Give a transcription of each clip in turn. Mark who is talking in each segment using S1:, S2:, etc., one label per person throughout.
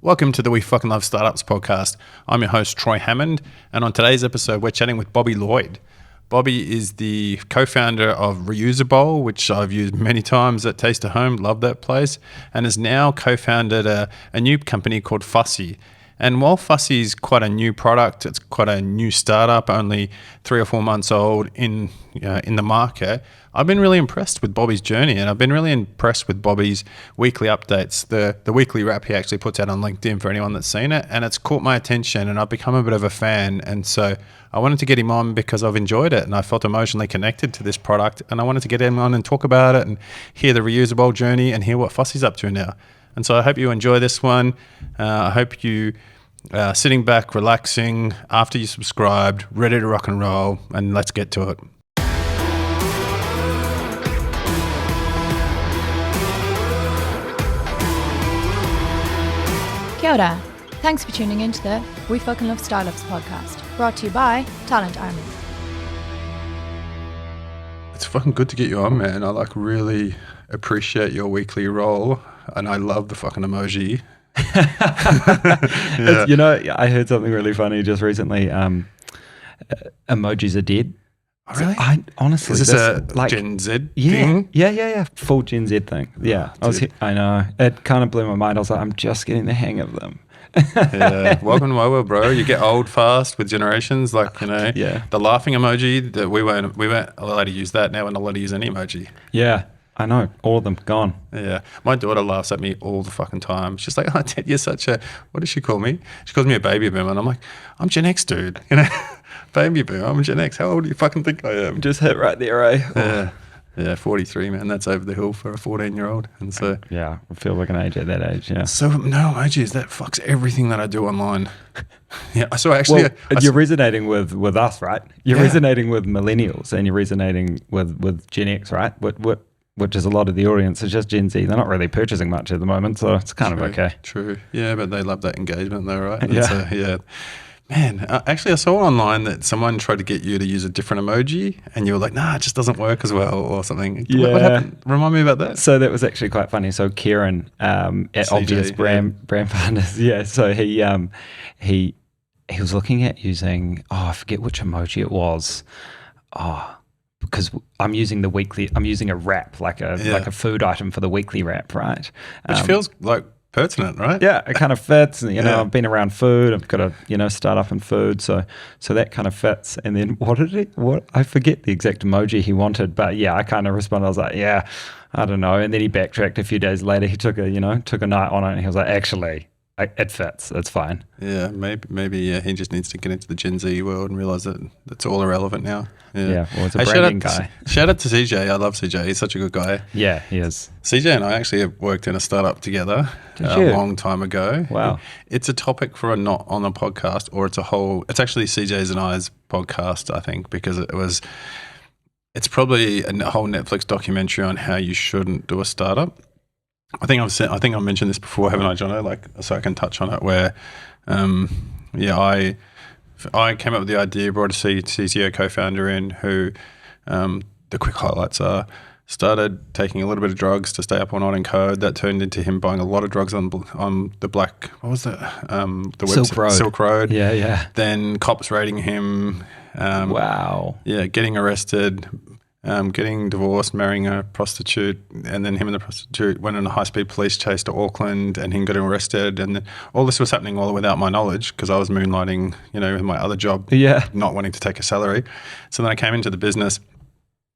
S1: Welcome to the We Fucking Love Startups podcast. I'm your host, Troy Hammond, and on today's episode, we're chatting with Bobby Lloyd. Bobby is the co-founder of Reusabowl, which I've used many times at Taste of Home, love that place, and has now co-founded a new company called Fussy. And while Fussy is quite a new product, it's quite a new startup, only 3 or 4 months old in the market, I've been really impressed with Bobby's journey, and I've been really impressed with Bobby's weekly updates. The weekly wrap he actually puts out on LinkedIn for anyone that's seen it, and it's caught my attention, and I've become a bit of a fan. And so I wanted to get him on because I've enjoyed it, and I felt emotionally connected to this product, and I wanted to get him on and talk about it and hear the Reusabowl journey and hear what Fussy's up to now. And so I hope you enjoy this one. I hope you sitting back, relaxing, after you subscribed, ready to rock and roll, and let's get to it.
S2: Kia ora. Thanks for tuning into the We Fucking Love Startups podcast, brought to you by Talent Army.
S1: It's fucking good to get you on, man. I really appreciate your weekly role, and I love the fucking emoji.
S3: Yeah. You know, I heard something really funny just recently. Emojis are dead.
S1: Oh, really?
S3: I honestly,
S1: is this a Gen Z thing?
S3: Yeah. Full Gen Z thing. Yeah, I know. It kind of blew my mind. I was like, I'm just getting the hang of them.
S1: Yeah, welcome to my world, bro. You get old fast with generations,
S3: Yeah.
S1: The laughing emoji that we weren't allowed to use that. Now we're not allowed to use any emoji.
S3: Yeah, I know. All of them gone.
S1: Yeah, my daughter laughs at me all the fucking time. She's like, "Oh, Dad, you're such a," what does she call me? She calls me a baby boomer, and I'm like, "I'm Gen X, dude. Baby boomer. I'm Gen X. How old do you fucking think I am?"
S3: Just hit right there, eh?
S1: Yeah, 43, man. That's over the hill for a 14-year-old. And so,
S3: yeah, I feel like an age at that age. Yeah.
S1: So no emojis. That fucks everything that I do online. Yeah. So actually,
S3: you're resonating with us, right? You're resonating with millennials, and you're resonating with Gen X, right? Which is a lot of the audience. It's just Gen Z. They're not really purchasing much at the moment, so it's kind of okay.
S1: True. Yeah, but they love that engagement, though, right?
S3: Yeah.
S1: So, yeah. Man, actually, I saw online that someone tried to get you to use a different emoji, and you were like, "Nah, it just doesn't work as well," or something.
S3: Yeah.
S1: What happened? Remind me about that.
S3: So that was actually quite funny. So Kieran at
S1: CJ,
S3: Obvious Brand Partners, yeah. So he was looking at using, I forget which emoji it was. Because I'm using a wrap, like a food item for the weekly wrap, right?
S1: Which feels like pertinent, right?
S3: Yeah, it kind of fits. I've been around food. I've got a start up in food, so that kind of fits. And then what I forget the exact emoji he wanted, but yeah, I kind of responded. I was like, yeah, I don't know. And then he backtracked a few days later. He took a night on it, and he was like, actually, it fits. It's fine.
S1: Yeah, maybe he just needs to get into the Gen Z world and realize that it's all irrelevant now.
S3: Yeah, well, it's a branding guy.
S1: Shout out to CJ. I love CJ. He's such a good guy.
S3: Yeah, he is.
S1: CJ and I actually have worked in a startup together a long time ago.
S3: Wow.
S1: It's a topic for not on a podcast, or it's actually CJ's and I's podcast, I think, because it's probably a whole Netflix documentary on how you shouldn't do a startup. I think I've mentioned this before, haven't I, Jono? So I can touch on it. Where, I came up with the idea, brought a CTO co-founder in who, the quick highlights are, started taking a little bit of drugs to stay up all night in code. That turned into him buying a lot of drugs on the black, what was that? The
S3: Silk Road.
S1: Silk Road.
S3: Yeah.
S1: Then cops raiding him.
S3: Wow.
S1: Yeah, getting arrested. Getting divorced, marrying a prostitute, and then him and the prostitute went on a high-speed police chase to Auckland, and him getting arrested, and then all this was happening all without my knowledge because I was moonlighting, with my other job, not wanting to take a salary. So then I came into the business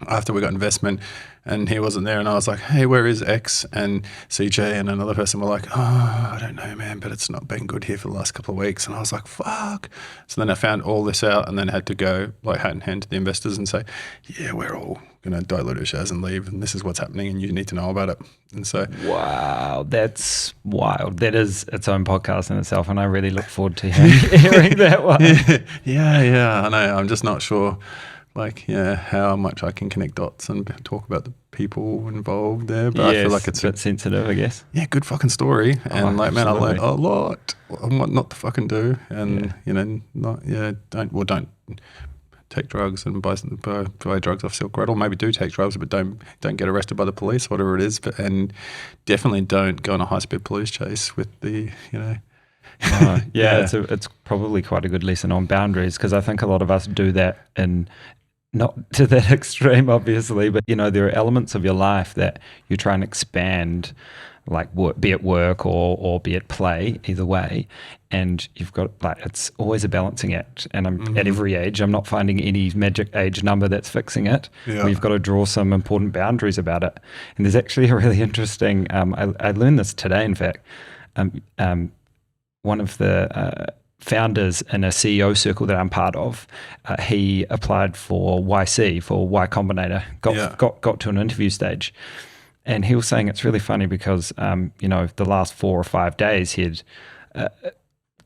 S1: after we got investment, and he wasn't there, and I was like, "Hey, where is X?" And CJ and another person were like, "Oh, I don't know, man, but it's not been good here for the last couple of weeks." And I was like, "Fuck!" So then I found all this out, and then had to go hat in hand to the investors and say, "Yeah, we're all going to dilute our shares and leave, and this is what's happening, and you need to know about it." And so,
S3: wow, that's wild. That is its own podcast in itself, and I really look forward to hearing that one.
S1: Yeah, I know. I'm just not sure. How much I can connect dots and talk about the people involved there. But I feel like it's
S3: a bit sensitive, I guess.
S1: Yeah, good fucking story. And man, I learned a lot on what not to fucking do. And, don't take drugs and buy drugs off Silk Road, or maybe do take drugs, but don't get arrested by the police, whatever it is. And definitely don't go on a high-speed police chase with the,
S3: Yeah, it's probably quite a good lesson on boundaries, because I think a lot of us do that, and not to that extreme, obviously, but there are elements of your life that you try and expand, like be it work or be it play, either way, and you've got it's always a balancing act. And I'm at every age, I'm not finding any magic age number that's fixing it. We've got to draw some important boundaries about it. And there's actually a really interesting, I learned this today, in fact. One of the founders in a CEO circle that I'm part of, he applied for YC, for Y Combinator, got to an interview stage. And he was saying it's really funny because, the last 4 or 5 days he'd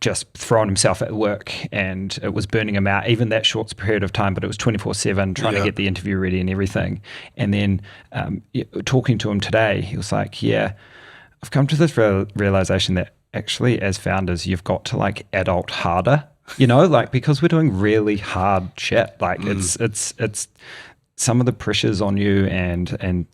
S3: just thrown himself at work, and it was burning him out, even that short period of time, but it was 24/7 trying to get the interview ready and everything. And then talking to him today, he was like, I've come to this realization that actually as founders, you've got to adult harder, because we're doing really hard shit. It's some of the pressures on you and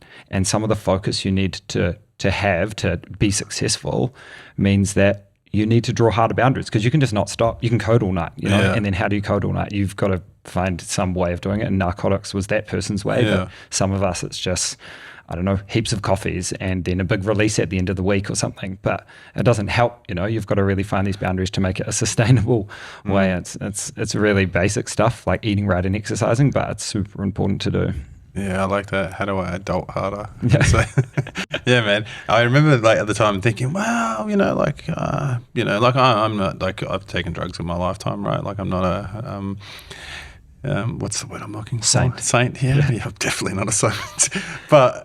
S3: some of the focus you need to have to be successful means that you need to draw harder boundaries, because you can just not stop. You can code all night, and then how do you code all night? You've got to find some way of doing it. And narcotics was that person's way, but some of us, it's just, I don't know, heaps of coffees and then a big release at the end of the week or something. But it doesn't help, you've got to really find these boundaries to make it a sustainable way. It's really basic stuff like eating right and exercising, but it's super important to do.
S1: Yeah, I like that. How do I adult harder? Yeah, so, yeah, man. I remember at the time thinking, wow, I'm not I've taken drugs in my lifetime, right? I'm not a what's the word I'm looking for? Saint. Yeah, I'm definitely not a saint.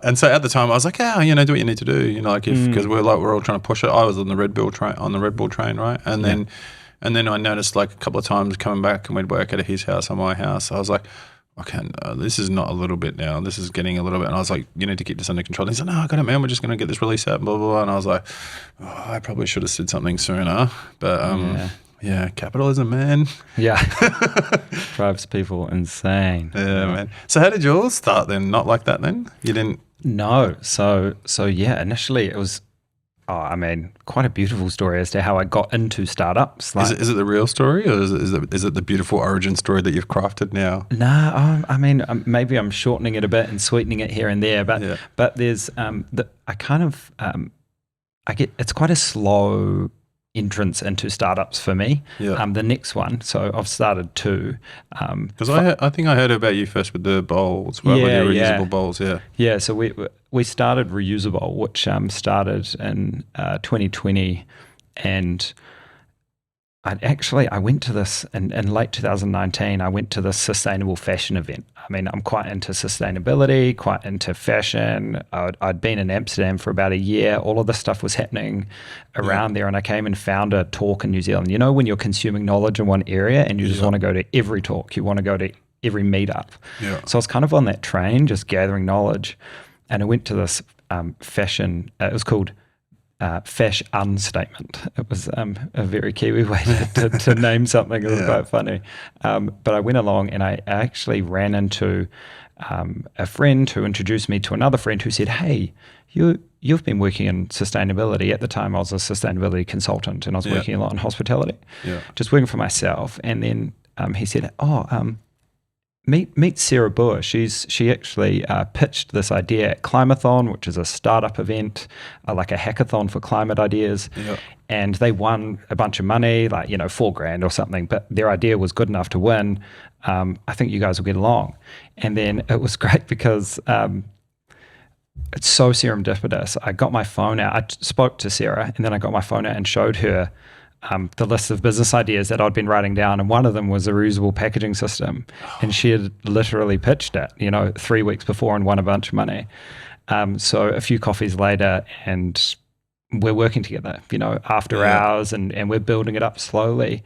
S1: And so at the time I was like, do what you need to do, because we're all trying to push it. I was on the Red Bull train, right? And then I noticed a couple of times coming back, and we'd work at his house or my house. I was like, okay, this is not a little bit now. This is getting a little bit. And I was like, you need to keep this under control. And he's like, no, I got it, man. We're just going to get this release out, blah, blah, blah. And I was like, I probably should have said something sooner. But capitalism, man. Yeah.
S3: Drives people insane.
S1: Yeah, man. So how did yours start then? Not like that then? You didn't?
S3: No. So initially it was, quite a beautiful story as to how I got into startups.
S1: Is it the real story, or is it the beautiful origin story that you've crafted now?
S3: Nah, maybe I'm shortening it a bit and sweetening it here and there, but there's it's quite a slow entrance into startups for me. The next one, so I've started 2.
S1: Because I think I heard about you first with the bowls, with the reusable bowls.
S3: Yeah. So we started Reusabowl, which started in 2020, and I went to this in late 2019. I went to this sustainable fashion event. I'm quite into sustainability, quite into fashion. I'd been in Amsterdam for about a year. All of this stuff was happening around there, and I came and found a talk in New Zealand. When you're consuming knowledge in one area and you just want to go to every talk, you want to go to every meetup. So I was kind of on that train, just gathering knowledge, and I went to this fashion. It was called Fash Unstatement. It was a very Kiwi way to name something. It was quite funny. But I went along, and I actually ran into a friend who introduced me to another friend who said, hey, you've been working in sustainability. At the time I was a sustainability consultant, and I was working a lot in hospitality, just working for myself. And then he said, Meet Sarah Boer. She actually pitched this idea at Climathon, which is a startup event, like a hackathon for climate ideas. And they won a bunch of money, $4,000 or something. But their idea was good enough to win. I think you guys will get along. And then it was great because it's so serendipitous. I got my phone out. I spoke to Sarah, and then I got my phone out and showed her the list of business ideas that I'd been writing down, and one of them was a reusable packaging system, and she had literally pitched it, 3 weeks before, and won a bunch of money. So a few coffees later, and we're working together, after hours, and we're building it up slowly.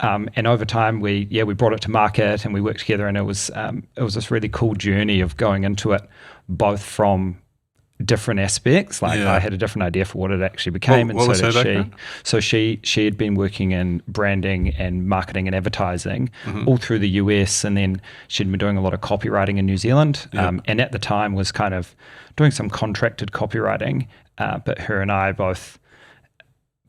S3: And over time, we brought it to market, and we worked together, and it was this really cool journey of going into it, both from different aspects. I had a different idea for what it actually became, and so did she. So she had been working in branding and marketing and advertising all through the US, and then she'd been doing a lot of copywriting in New Zealand, and at the time was kind of doing some contracted copywriting, but her and I both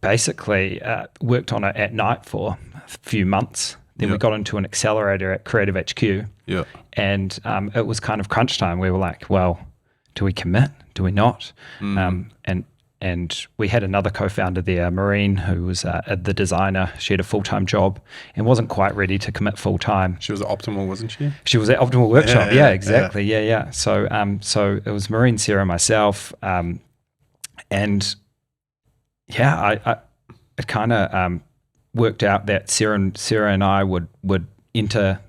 S3: basically worked on it at night for a few months. Then we got into an accelerator at Creative HQ.
S1: Yeah.
S3: And it was kind of crunch time. We were like, well, do we commit? Do we not? And we had another co-founder there, Maureen, who was the designer. She had a full-time job and wasn't quite ready to commit full-time.
S1: She was at Optimal, wasn't she?
S3: She was at Optimal Workshop. Yeah, exactly. Yeah. So it was Maureen, Sarah, myself, and yeah, it kind of worked out that Sarah and I would enter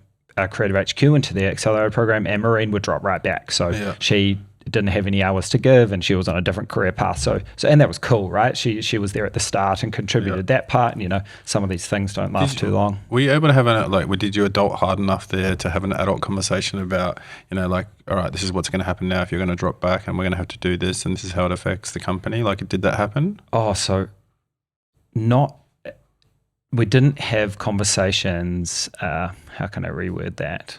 S3: Creative HQ into the accelerator program, and Maureen would drop right back. So she didn't have any hours to give, and she was on a different career path. So and that was cool, right? She was there at the start and contributed that part. And some of these things don't last too long.
S1: Were you able to have did you adult hard enough there to have an adult conversation about, all right, this is what's going to happen now if you're going to drop back, and we're going to have to do this, and this is how it affects the company? Did that happen?
S3: Oh, so we didn't have conversations. How can I reword that?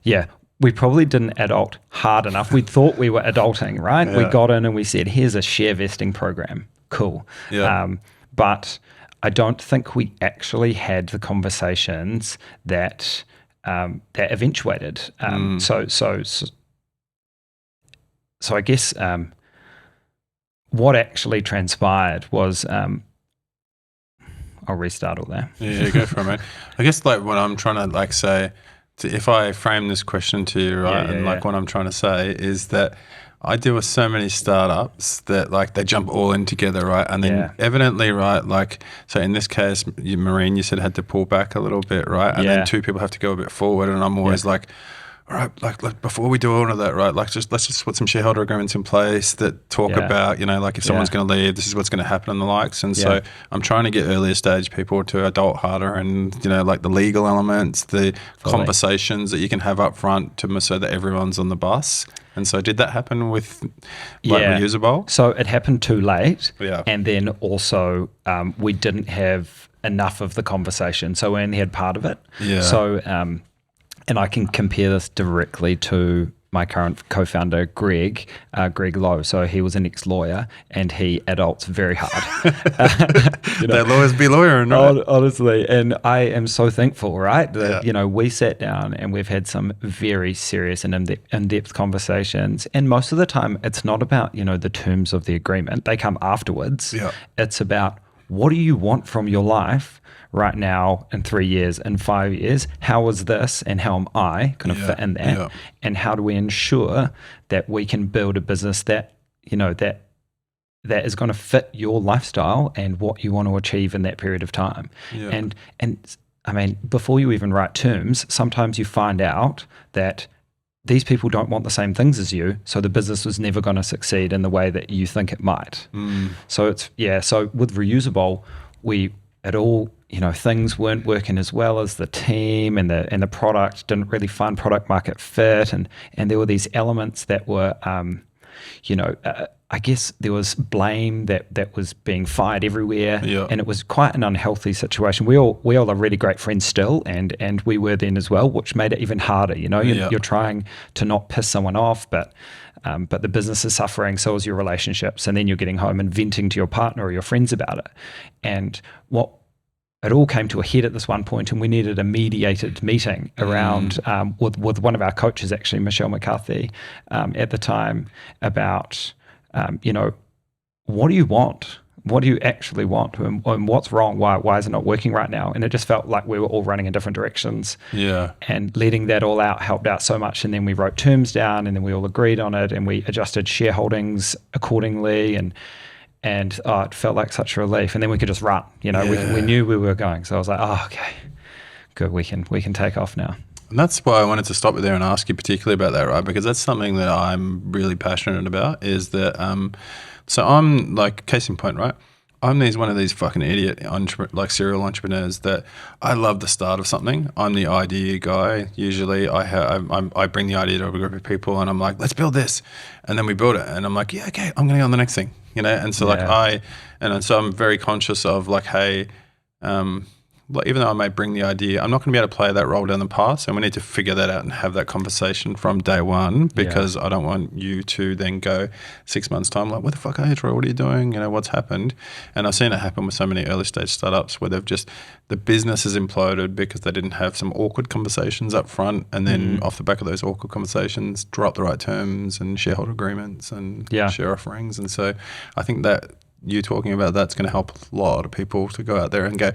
S3: Yeah. We probably didn't adult hard enough. We thought we were adulting, right? Yeah. We got in and we said, here's a share vesting program. Cool. Yeah. But I don't think we actually had the conversations that eventuated. So I guess what actually transpired was I'll restart all that.
S1: Yeah, go for it, mate. I guess what I'm trying to say, if I frame this question to you, right, what I'm trying to say is that I deal with so many startups that they jump all in together, right? And then evidently, right, so in this case, Maureen, you said had to pull back a little bit, right? And then two people have to go a bit forward, and I'm always all right, before we do all of that, right, let's just put some shareholder agreements in place that talk about, if someone's going to leave, this is what's going to happen and the likes. And so I'm trying to get earlier stage people to adult harder, and, the legal elements, the conversations that you can have up front so that everyone's on the bus. And so did that happen with Reusabowl?
S3: So it happened too late. Yeah. And then also we didn't have enough of the conversation. So we only had part of it. Yeah. So and I can compare this directly to my current co-founder, Greg Lowe. So he was an ex-lawyer, and he adults very hard.
S1: That lawyers be lawyering, right?
S3: Honestly, and I am so thankful, right? That we sat down and we've had some very serious and in-depth conversations. And most of the time, it's not about the terms of the agreement; they come afterwards. Yeah. It's about, what do you want from your life right now, in 3 years, in 5 years? How is this and how am I going to fit in that? Yeah. And how do we ensure that we can build a business that is going to fit your lifestyle and what you want to achieve in that period of time? Yeah. And I mean, before you even write terms, sometimes you find out that these people don't want the same things as you, so the business was never going to succeed in the way that you think it might. So so with Reusabowl, things weren't working as well as the team, and the product didn't really find product market fit, and there were these elements that were, I guess there was blame that was being fired everywhere, and it was quite an unhealthy situation. We all are really great friends still, and we were then as well, which made it even harder. You're trying to not piss someone off, but the business is suffering, so is your relationships, and then you're getting home and venting to your partner or your friends about it. And it all came to a head at this one point, and we needed a mediated meeting around with one of our coaches, actually, Michelle McCarthy, at the time, about what do you want? What do you actually want? And what's wrong? Why is it not working right now? And it just felt like we were all running in different directions. Yeah. And letting that all out helped out so much. And then we wrote terms down, and then we all agreed on it, and we adjusted shareholdings accordingly. And it felt like such a relief. And then we could just run. We knew we were going. So I was like, oh, okay, good. We can take off now.
S1: And that's why I wanted to stop you there and ask you particularly about that, right? Because that's something that I'm really passionate about, is that, so I'm case in point, right? I'm one of these fucking idiot serial entrepreneurs that I love the start of something. I'm the idea guy. Usually I bring the idea to a group of people, and I'm like, let's build this. And then we build it. And I'm like, yeah, okay, I'm going to go on the next thing, And so so I'm very conscious of hey, like, even though I may bring the idea, I'm not going to be able to play that role down the path. And we need to figure that out and have that conversation from day one, because I don't want you to then go 6 months time like, what the fuck are you, Troy? What are you doing? You know, what's happened? And I've seen it happen with so many early stage startups where the business has imploded because they didn't have some awkward conversations up front, and then off the back of those awkward conversations, drop the right terms and shareholder agreements and share offerings. And so I think that you talking about that's going to help a lot of people to go out there and go,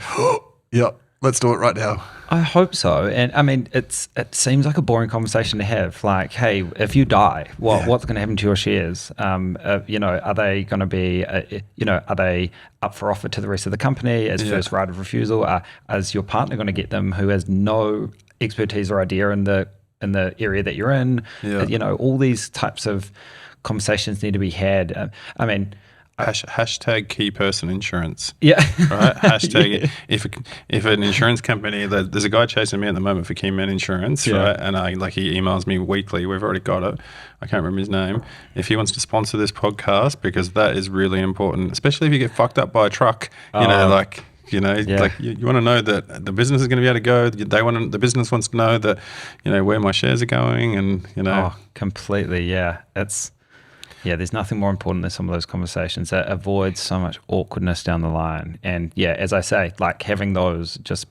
S1: yeah, let's do it right now.
S3: I hope so. And I mean, it seems like a boring conversation to have. Like, hey, if you die, what's going to happen to your shares? You know, are they going to be, are they up for offer to the rest of the company as first right of refusal? Is your partner going to get them, who has no expertise or idea in the area that you're in? You know, all these types of conversations need to be had. I mean,
S1: Hashtag key person insurance.
S3: Yeah.
S1: Right? Hashtag if an insurance company, there's a guy chasing me at the moment for key man insurance, right? And he emails me weekly. We've already got it. I can't remember his name. If he wants to sponsor this podcast, because that is really important, especially if you get fucked up by a truck, you want to know that the business is going to be able to go. The business wants to know that, you know, where my shares are going, and, you know.
S3: Oh, completely. Yeah. There's nothing more important than some of those conversations that avoids so much awkwardness down the line. And as I say, like, having those just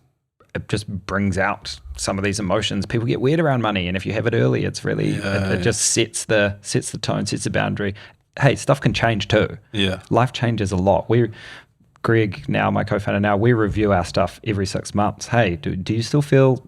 S3: brings out some of these emotions. People get weird around money, and if you have it early, it's really it just sets the tone, sets the boundary. Hey, stuff can change too. Yeah, life changes a lot. Greg, now my co-founder, now we review our stuff every 6 months. Hey, do you still feel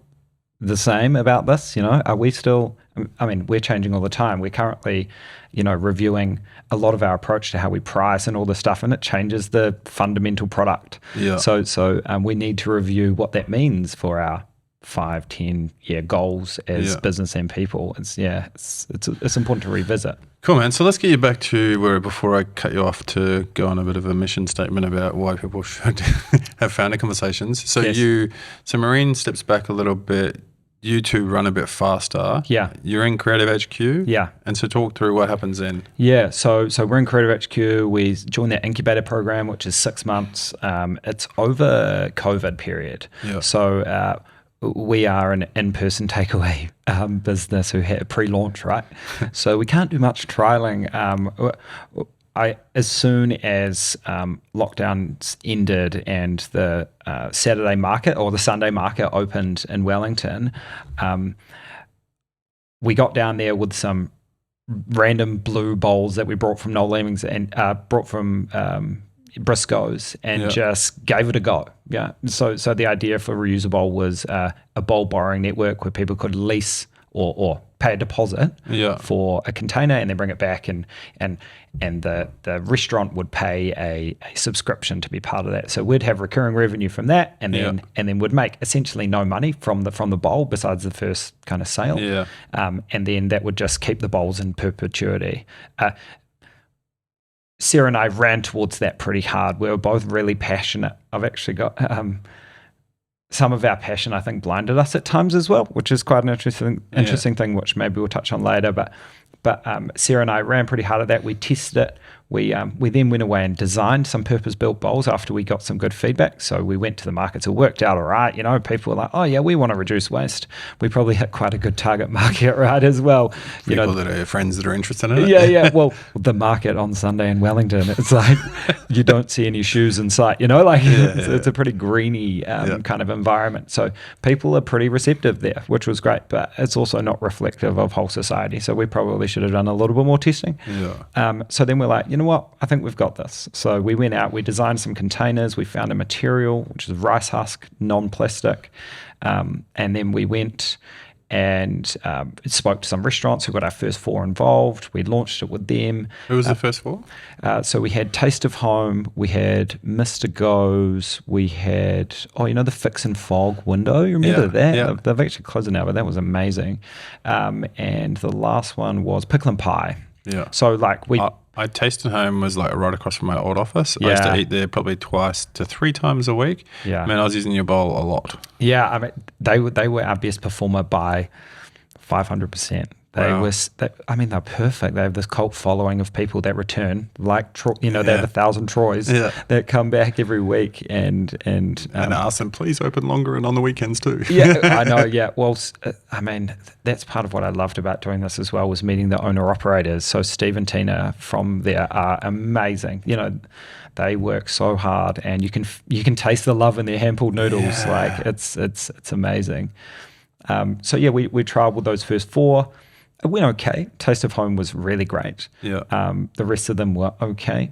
S3: the same about this? You know, are we still? I mean, we're changing all the time. We're currently, you know, reviewing a lot of our approach to how we price and all this stuff, and it changes the fundamental product. Yeah. So we need to review what that means for our 5-10 year goals as business and people. It's important to revisit.
S1: Cool, man. So let's get you back to where, before I cut you off, to go on a bit of a mission statement about why people should have founder conversations. So Marine steps back a little bit. You two run a bit faster. Yeah. You're in Creative HQ. Yeah. And so talk through what happens then.
S3: Yeah. So we're in Creative HQ. We joined that incubator program, which is 6 months. It's over COVID period. Yeah. So we are an in-person takeaway business who had a pre-launch, right? So we can't do much trialing. As soon as lockdowns ended and the Saturday market or the Sunday market opened in Wellington, we got down there with some random blue bowls that we brought from Noel Leeming's and brought from Briscoe's, and just gave it a go. Yeah. So the idea for Reusabowl was a bowl borrowing network where people could lease or pay a deposit for a container and then bring it back, and the restaurant would pay a subscription to be part of that. So we'd have recurring revenue from that, and then we'd make essentially no money from the bowl besides the first kind of sale. Yeah. And then that would just keep the bowls in perpetuity. Sarah and I ran towards that pretty hard. We were both really passionate. I've actually got some of our passion, I think, blinded us at times as well, which is quite an interesting thing, which maybe we'll touch on later. But Sarah and I ran pretty hard at that. We tested it. We then went away and designed some purpose-built bowls after we got some good feedback. So we went to the markets. It worked out all right. You know, people were like, oh, yeah, we want to reduce waste. We probably hit quite a good target market, right, as well.
S1: People that are friends that are interested in it.
S3: Yeah. Well, the market on Sunday in Wellington, it's like you don't see any shoes in sight, you know, like it's a pretty greeny kind of environment. So people are pretty receptive there, which was great, but it's also not reflective of whole society. So we probably should have done a little bit more testing. Yeah. So then we're like, you know what, I think we've got this. So we went out, we designed some containers, we found a material, which is rice husk, non-plastic. And then we went and spoke to some restaurants who got our first 4 involved. We launched it with them.
S1: Who was the first 4?
S3: So we had Taste of Home, we had Mr. Goes, we had, the Fix and Fog window. You remember that? Yeah. They've actually closed it now, but that was amazing. And the last one was Pickle and Pie. Yeah. So like
S1: I Taste at Home was like right across from my old office. I used to eat there probably 2 to 3 times a week. Yeah. Man, I was using your bowl a lot.
S3: Yeah, I mean they were our best performer by 500%. They're perfect. They have this cult following of people that return, like they have 1,000 Troys that come back every week and
S1: ask them, please open longer and on the weekends too.
S3: Yeah, I know. Yeah, well, that's part of what I loved about doing this as well, was meeting the owner operators. So Steve and Tina from there are amazing. They work so hard, and you can taste the love in their hand-pulled noodles. Yeah. Like it's amazing. So yeah, we trialed with those first 4. It went okay. Taste of Home was really great.
S1: Yeah.
S3: The rest of them were okay.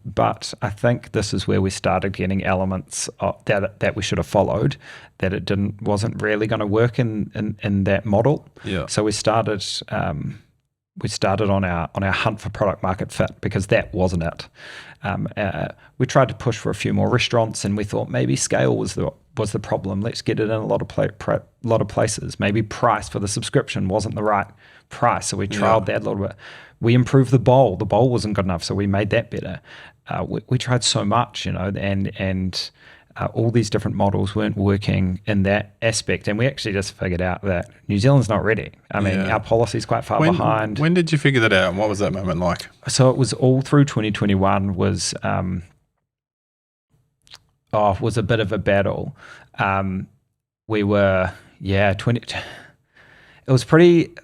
S3: But I think this is where we started getting elements that we should have followed, that it wasn't really going to work in that model.
S1: Yeah.
S3: So we started on our hunt for product market fit, because that wasn't it. We tried to push for a few more restaurants, and we thought maybe scale was the problem. Let's get it in a lot of places. Maybe price for the subscription wasn't the right price, so we trialed that a little bit. We improved the bowl. The bowl wasn't good enough, so we made that better. We tried so much, and all these different models weren't working in that aspect. And we actually just figured out that New Zealand's not ready. Our policy's quite far behind.
S1: When did you figure that out, and what was that moment like?
S3: So it was all through 2021 was a bit of a battle. It was pretty...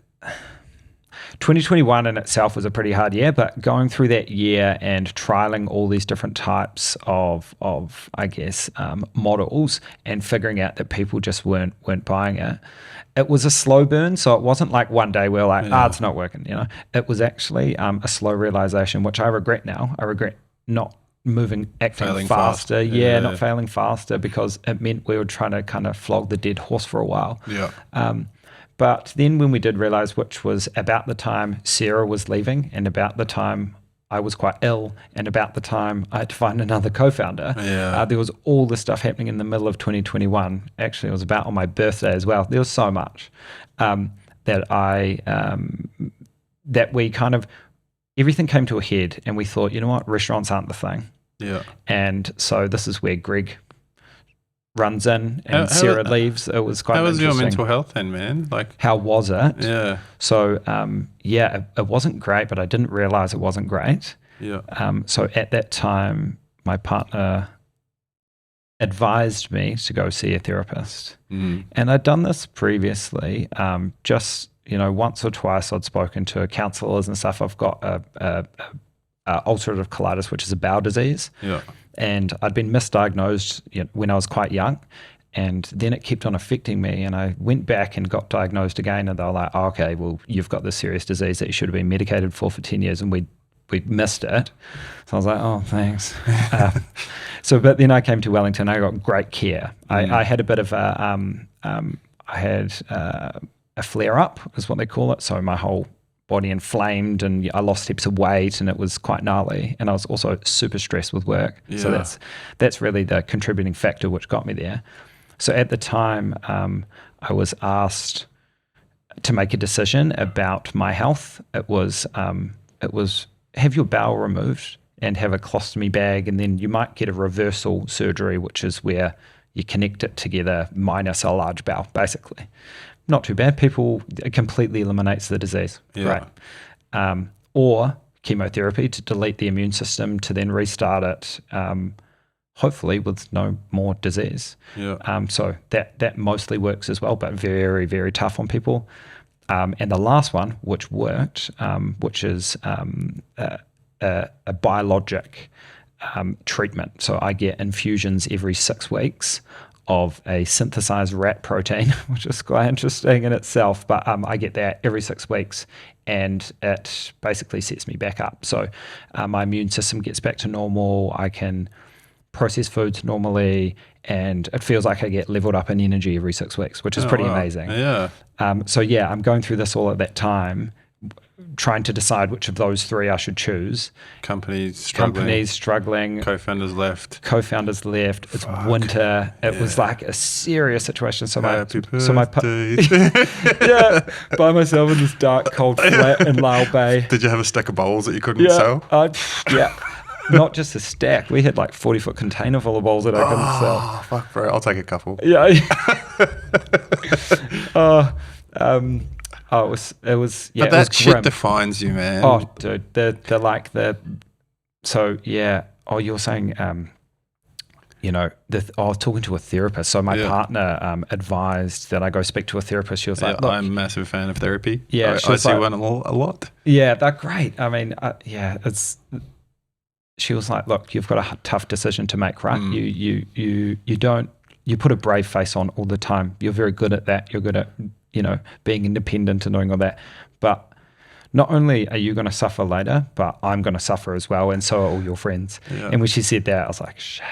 S3: 2021 in itself was a pretty hard year, but going through that year and trialing all these different types of models, and figuring out that people just weren't buying it. It was a slow burn, so it wasn't like one day we're like, it's not working. It was actually a slow realization, which I regret now. I regret not acting faster. Not failing faster, because it meant we were trying to kind of flog the dead horse for a while.
S1: Yeah.
S3: But then when we did realize, which was about the time Sarah was leaving, and about the time I was quite ill, and about the time I had to find another co-founder, there was all this stuff happening in the middle of 2021. Actually, it was about on my birthday as well. There was so much that we kind of, everything came to a head, and we thought, you know what, restaurants aren't the thing.
S1: Yeah.
S3: And so this is where Greg runs in, and Sarah leaves. It was quite interesting.
S1: How was your mental health then, man?
S3: How was it?
S1: Yeah.
S3: So, it wasn't great, but I didn't realize it wasn't great.
S1: Yeah.
S3: So at that time, my partner advised me to go see a therapist.
S1: Mm-hmm.
S3: And I'd done this previously, just, once or twice I'd spoken to counselors and stuff. I've got a ulcerative colitis, which is a bowel disease.
S1: Yeah.
S3: And I'd been misdiagnosed when I was quite young, and then it kept on affecting me. And I went back and got diagnosed again, and they were like, oh, okay, well, you've got this serious disease that you should have been medicated for 10 years, and we missed it. So I was like, oh, thanks. But then I came to Wellington. I got great care. I had a bit of a flare-up, is what they call it. So my whole body inflamed, and I lost heaps of weight, and it was quite gnarly. And I was also super stressed with work. Yeah. So that's really the contributing factor which got me there. So at the time, I was asked to make a decision about my health. It was have your bowel removed and have a colostomy bag, and then you might get a reversal surgery, which is where you connect it together minus a large bowel, basically. Not too bad. It completely eliminates the disease.
S1: Yeah.
S3: Right. Or chemotherapy to delete the immune system, to then restart it, hopefully with no more disease.
S1: Yeah.
S3: So that mostly works as well, but very, very tough on people. And the last one, which worked, which is a biologic treatment. So I get infusions every 6 weeks of a synthesized rat protein, which is quite interesting in itself, but I get that every 6 weeks, and it basically sets me back up. So my immune system gets back to normal. I can process foods normally, and it feels like I get leveled up in energy every 6 weeks, which is pretty amazing.
S1: Yeah.
S3: So I'm going through this all at that time, trying to decide which of those 3 I should choose.
S1: Companies struggling. Co-founders left.
S3: It's winter. It was like a serious situation. So by myself in this dark, cold flat in Lyle Bay.
S1: Did you have a stack of bowls that you couldn't sell?
S3: Not just a stack. We had like 40-foot container full of bowls that I couldn't sell.
S1: Oh, fuck, bro. I'll take a couple.
S3: Yeah. Oh, it was
S1: But
S3: it
S1: that
S3: was
S1: shit
S3: grim.
S1: defines you, man.
S3: Oh, dude, so yeah. Oh, you're saying, I was talking to a therapist. So my partner advised that I go speak to a therapist. She was like, "Look,
S1: I'm a massive fan of therapy.
S3: Yeah,
S1: I see one a lot.
S3: Yeah, they're great. I mean, She was like, "Look, you've got a tough decision to make, right? You put a brave face on all the time. You're very good at that. You're good at being independent and doing all that, but." Not only are you going to suffer later, but I'm going to suffer as well, and so are all your friends. Yeah. And when she said that, I was like, shit,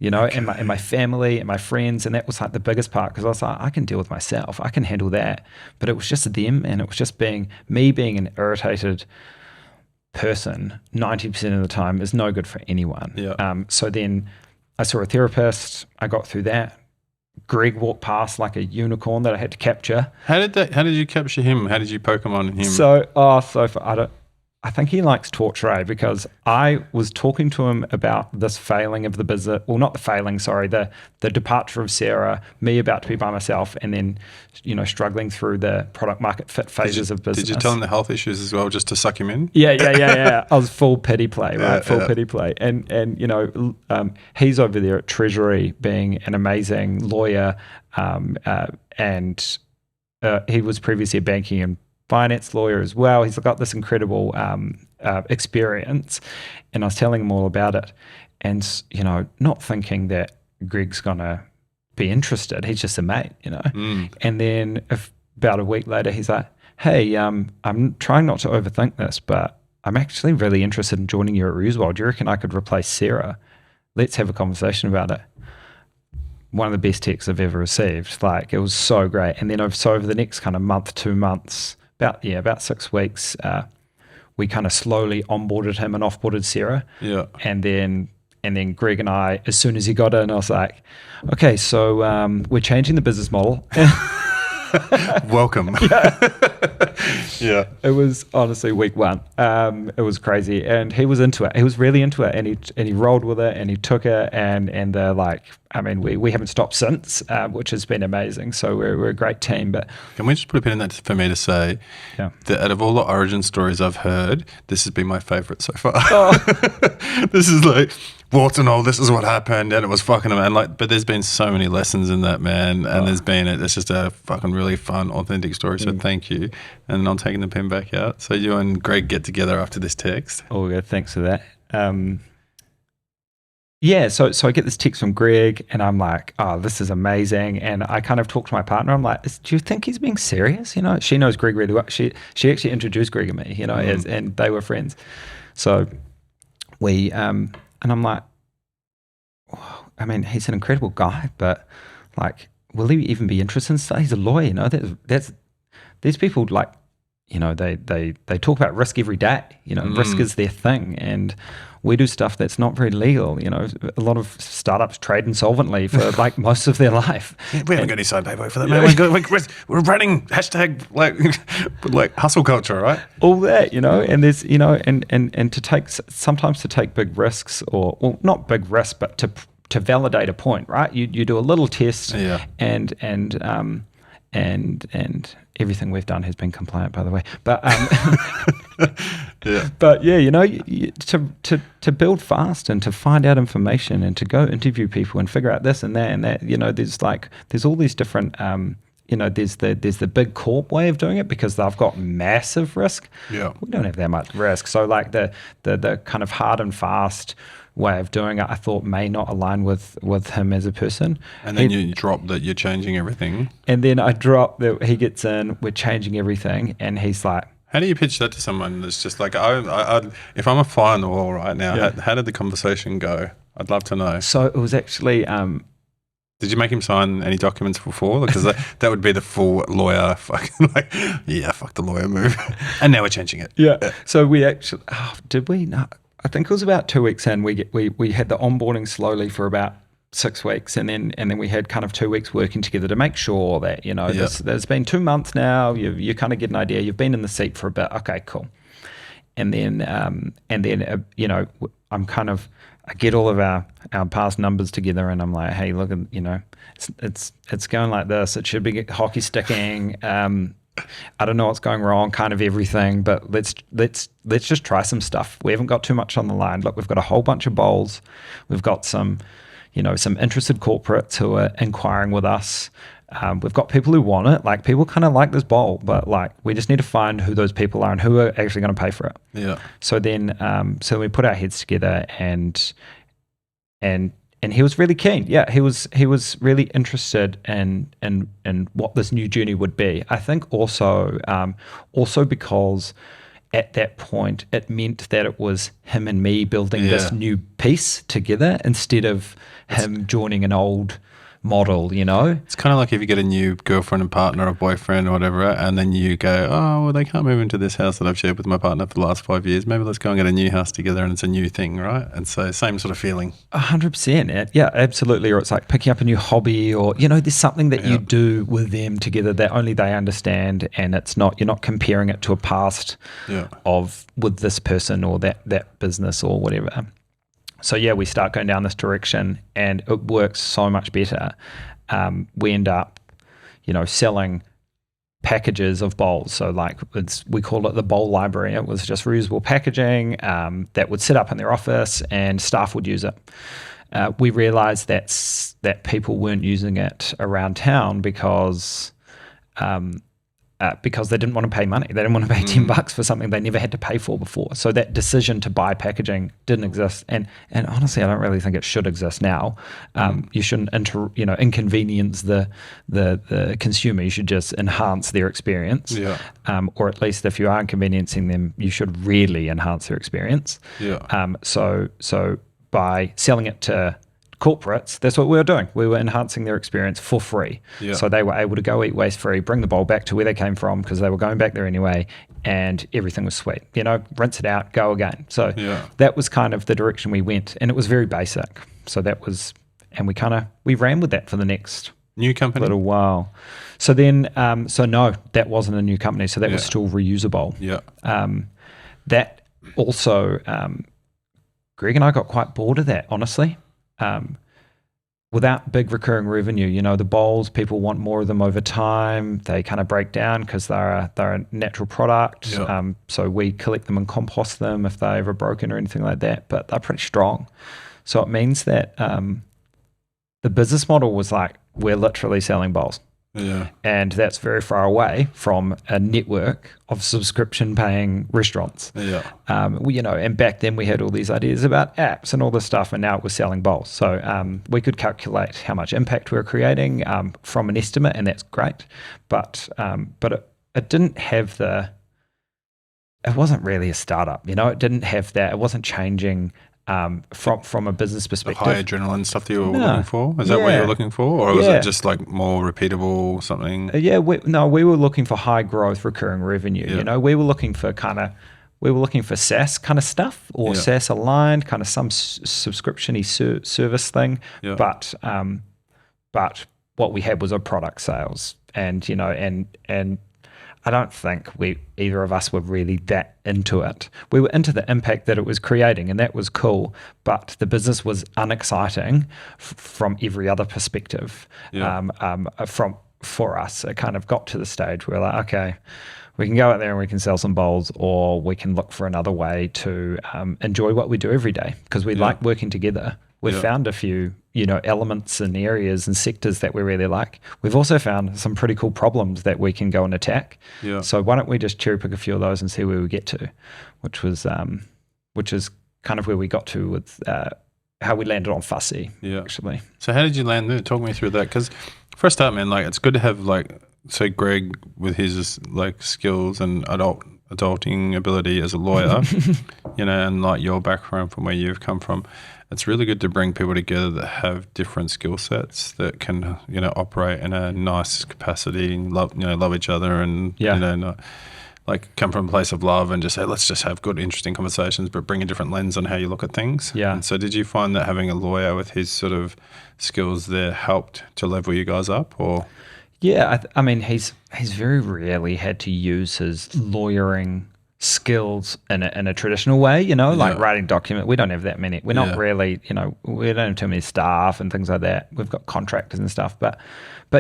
S3: okay. and my family and my friends, and that was like the biggest part, because I was like, I can deal with myself, I can handle that. But it was just them, and it was just being an irritated person 90% of the time is no good for anyone.
S1: Yeah.
S3: So then I saw a therapist, I got through that. Greg walked past like a unicorn that I had to capture.
S1: How did you capture him? How did you Pokemon him?
S3: I think he likes torture, because I was talking to him about this failing of the business. Well, not the failing, sorry, the departure of Sarah, me about to be by myself, and then, struggling through the product market fit phases of business.
S1: Did you tell him the health issues as well, just to suck him in?
S3: Yeah. I was full pity play, right? Pity play. And he's over there at Treasury being an amazing lawyer, and he was previously a banking and finance lawyer as well. He's got this incredible experience, and I was telling him all about it, and not thinking that Greg's gonna be interested. He's just a mate, And then about a week later, he's like, "Hey, I'm trying not to overthink this, but I'm actually really interested in joining you at Reusabowl. Do you reckon I could replace Sarah? Let's have a conversation about it." One of the best texts I've ever received. Like, it was so great. And then over the next kind of month, 2 months, about 6 weeks, we kind of slowly onboarded him and offboarded Sarah.
S1: Yeah.
S3: And then Greg and I, as soon as he got in, I was like, okay, so we're changing the business model.
S1: Welcome. Yeah.
S3: It was honestly week one. It was crazy, and he was into it. He was really into it, and he rolled with it, and he took it, and they're like, I mean, we haven't stopped since, which has been amazing. So we're a great team. But
S1: can we just put a pin in that for me to say that out of all the origin stories I've heard, this has been my favorite so far. Oh. This is like, warts and all, this is what happened, and it was fucking amazing. But there's been so many lessons in that, man, and it's just a fucking really fun, authentic story. So thank you. And I'm taking the pen back out. So you and Greg get together after this text.
S3: Oh, yeah, thanks for that. So I get this text from Greg, and I'm like, oh, this is amazing. And I kind of talk to my partner. I'm like, do you think he's being serious? She knows Greg really well. She actually introduced Greg and me, and they were friends. So we, and I'm like, oh, I mean, he's an incredible guy, but like, will he even be interested in stuff? He's a lawyer, These people, like, they talk about risk every day. Risk is their thing, and we do stuff that's not very legal. A lot of startups trade insolvently for like most of their life.
S1: Yeah, we haven't got any side paperwork for that, man. We're running hashtag like hustle culture, right?
S3: All that, and there's, and sometimes to take big risks, or well, not big risks, but to validate a point, right? You do a little test, and everything we've done has been compliant, by the way. But but to build fast and to find out information and to go interview people and figure out this and that, there's all these different there's the big corp way of doing it, because they've got massive risk.
S1: Yeah,
S3: we don't have that much risk. So like the kind of hard and fast way of doing it, I thought may not align with him as a person.
S1: And then you drop that you're changing everything.
S3: And then I drop that he gets in, we're changing everything, and he's like,
S1: how do you pitch that to someone that's just like, if I'm a fly on the wall right now, how did the conversation go? I'd love to know.
S3: So it was actually...
S1: did you make him sign any documents before? Because that would be the full lawyer fucking fuck the lawyer move. And now we're changing it.
S3: Yeah. So we actually... did we? No. I think it was about 2 weeks in. We had the onboarding slowly for about 6 weeks, and then we had kind of 2 weeks working together to make sure that there's been 2 months now. You kind of get an idea. You've been in the seat for a bit. Okay, cool. And then I'm kind of, I get all of our past numbers together, and I'm like, hey, look, it's going like this. It should be hockey sticking. I don't know what's going wrong, kind of everything, but let's just try some stuff. We haven't got too much on the line. Look, we've got a whole bunch of bowls. We've got some interested corporates who are inquiring with us. We've got people who want it. Like, people kind of like this bowl, but like, we just need to find who those people are and who are actually going to pay for it.
S1: Yeah.
S3: So then, so we put our heads together, and he was really keen. Yeah, he was really interested in what this new journey would be. I think also because at that point it meant that it was him and me building this new piece together instead of him joining an old model,
S1: It's kind of like if you get a new girlfriend and partner or boyfriend or whatever, and then you go, oh, well, they can't move into this house that I've shared with my partner for the last 5 years. Maybe let's go and get a new house together, and it's a new thing, right? And so same sort of feeling.
S3: 100%. Yeah, absolutely. Or it's like picking up a new hobby, or, there's something that you do with them together that only they understand, and you're not comparing it to a past with this person or that business or whatever. So yeah, we start going down this direction, and it works so much better. We end up, selling packages of bowls. So like, we call it the bowl library. It was just reusable packaging that would sit up in their office, and staff would use it. We realized that people weren't using it around town because they didn't want to pay money. They didn't want to pay $10 for something they never had to pay for before. So that decision to buy packaging didn't exist. And honestly, I don't really think it should exist now. You shouldn't inconvenience the consumer. You should just enhance their experience. Yeah. Or at least if you are inconveniencing them, you should really enhance their experience. Yeah. So by selling it to corporates, that's what we were doing. We were enhancing their experience for free. Yeah. So they were able to go eat waste free, bring the bowl back to where they came from because they were going back there anyway, and everything was sweet. Rinse it out, go again. So that was kind of the direction we went, and it was very basic. So that was, and we ran with that for the next
S1: new company
S3: little while. So then, no, that wasn't a new company. So that was still Reusable. Yeah. That also, Greg and I got quite bored of that, honestly. Without big recurring revenue, the bowls, people want more of them over time. They kind of break down because they're a natural product. Yep. So we collect them and compost them if they're ever broken or anything like that. But they're pretty strong. So it means that the business model was like, we're literally selling bowls. Yeah. And that's very far away from a network of subscription-paying restaurants. Yeah. And back then we had all these ideas about apps and all this stuff, and now it was selling bowls. So we could calculate how much impact we were creating from an estimate, and that's great. But it didn't have it wasn't really a startup. It didn't have that. It wasn't changing. From a business perspective,
S1: the high adrenaline stuff that you were looking for, is that what you were looking for, or was it just like more repeatable something?
S3: We were looking for high growth recurring revenue. Yeah. We were looking for SaaS kind of stuff, or SaaS aligned kind of some subscription-y service thing. Yeah. But what we had was a product sales, and I don't think either of us were really that into it. We were into the impact that it was creating, and that was cool, but the business was unexciting from every other perspective. Yeah. For us, it kind of got to the stage where like, okay, we can go out there and we can sell some bowls, or we can look for another way to enjoy what we do every day, because we like working together. We've found a few, elements and areas and sectors that we really like. We've also found some pretty cool problems that we can go and attack. Yeah. So why don't we just cherry pick a few of those and see where we get to, which is kind of where we got to with how we landed on Fussy, actually.
S1: So how did you land there? Talk me through that, because for a start, man, like, it's good to have so Greg with his skills and adulting ability as a lawyer, and like your background from where you've come from. It's really good to bring people together that have different skill sets that can, operate in a nice capacity, love each other, and not, come from a place of love and just say, let's just have good, interesting conversations, but bring a different lens on how you look at things. Yeah. And so, did you find that having a lawyer with his sort of skills there helped to level you guys up, or?
S3: Yeah, I mean, he's very rarely had to use his lawyering skills in a traditional way, like writing document. We don't have that many. We're not really, we don't have too many staff and things like that. We've got contractors and stuff, but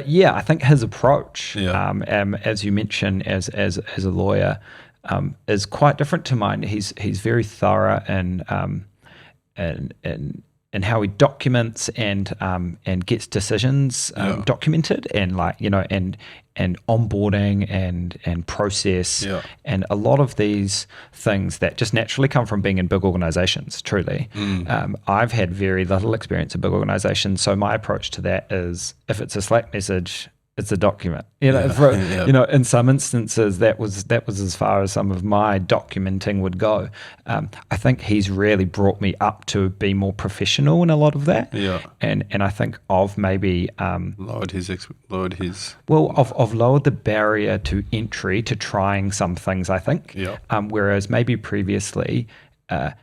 S3: yeah, I think his approach, as you mentioned, as a lawyer, is quite different to mine. He's very thorough and how he documents and gets decisions documented, and and onboarding and process and a lot of these things that just naturally come from being in big organizations. Truly, I've had very little experience in big organizations, so my approach to that is, if it's a Slack message, it's a document. In some instances that was as far as some of my documenting would go. I think he's really brought me up to be more professional in a lot of that. And I think I've maybe
S1: lowered his
S3: I've lowered the barrier to entry to trying some things, I think. Whereas maybe previously, I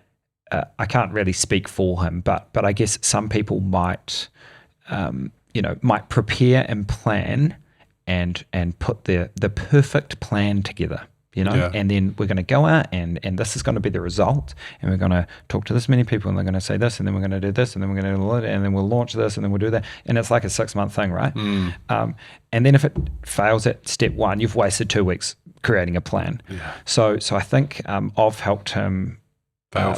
S3: can't really speak for him, but I guess some people might might prepare and plan and put the perfect plan together, and then we're going to go out and this is going to be the result, and we're going to talk to this many people, and they're going to say this, and then we're going to do this, and then we're going to do that, and then we'll launch this, and then we'll do that, and it's like a 6-month thing, right? And then if it fails at step 1, you've wasted 2 weeks creating a plan. So I think I've helped him Fail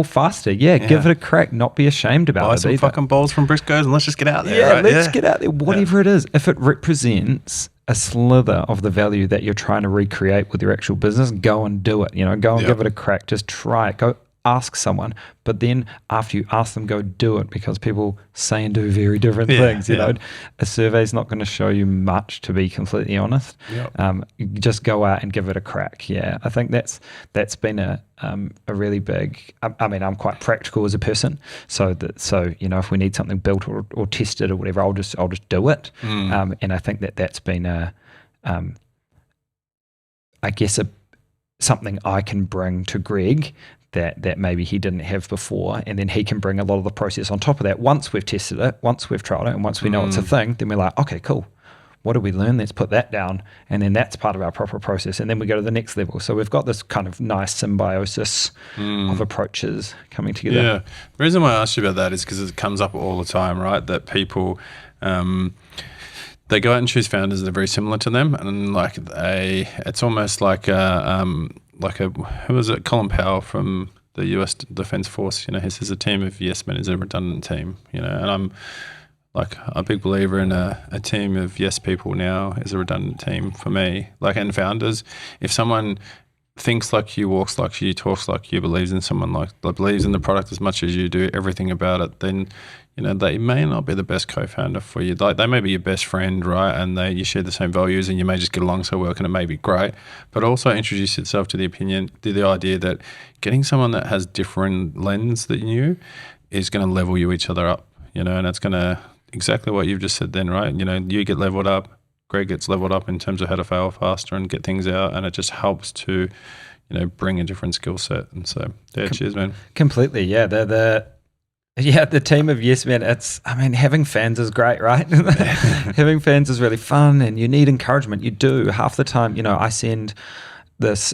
S3: faster. Give it a crack. Not be ashamed about it.
S1: Buy some fucking bowls from Briscoe's and let's just get out there.
S3: Let's get out there. Whatever it is. If it represents a slither of the value that you're trying to recreate with your actual business, go and do it. Go and give it a crack. Just try it. Go ask someone. But then after you ask them, go do it, because people say and do very different things. A survey's not going to show you much, to be completely honest. You just go out and give it a crack. I think that's been a really big. I mean, I'm quite practical as a person, so if we need something built or tested or whatever, I'll just do it. And I think that's been something I can bring to Greg that maybe he didn't have before, and then he can bring a lot of the process on top of that. Once we've tested it, once we've tried it, and once we know it's a thing, then we're like, okay, cool. What did we learn? Let's put that down, and then that's part of our proper process, and then we go to the next level. So we've got this kind of nice symbiosis of approaches coming together.
S1: The reason why I asked you about that is because it comes up all the time, right? That people they go out and choose founders that are very similar to them, and it's almost like who was it? Colin Powell from the US Defense Force. He says a team of yes men is a redundant team. And I'm like a big believer in a team of yes people now is a redundant team for me. And founders, if someone thinks like you, walks like you, talks like you, believes in someone believes in the product as much as you do, everything about it, then they may not be the best co-founder for you. They may be your best friend, right? And you share the same values, and you may just get along so well, and it may be great. But also introduce yourself to the idea that getting someone that has different lens than you is going to level you each other up. And it's going to exactly what you've just said then, right? You get leveled up, Greg gets leveled up in terms of how to fail faster and get things out, and it just helps to, bring a different skill set. And so, cheers, man.
S3: Completely, the team of yes men. Having fans is great, right? Having fans is really fun, and you need encouragement. You do. Half the time, I send this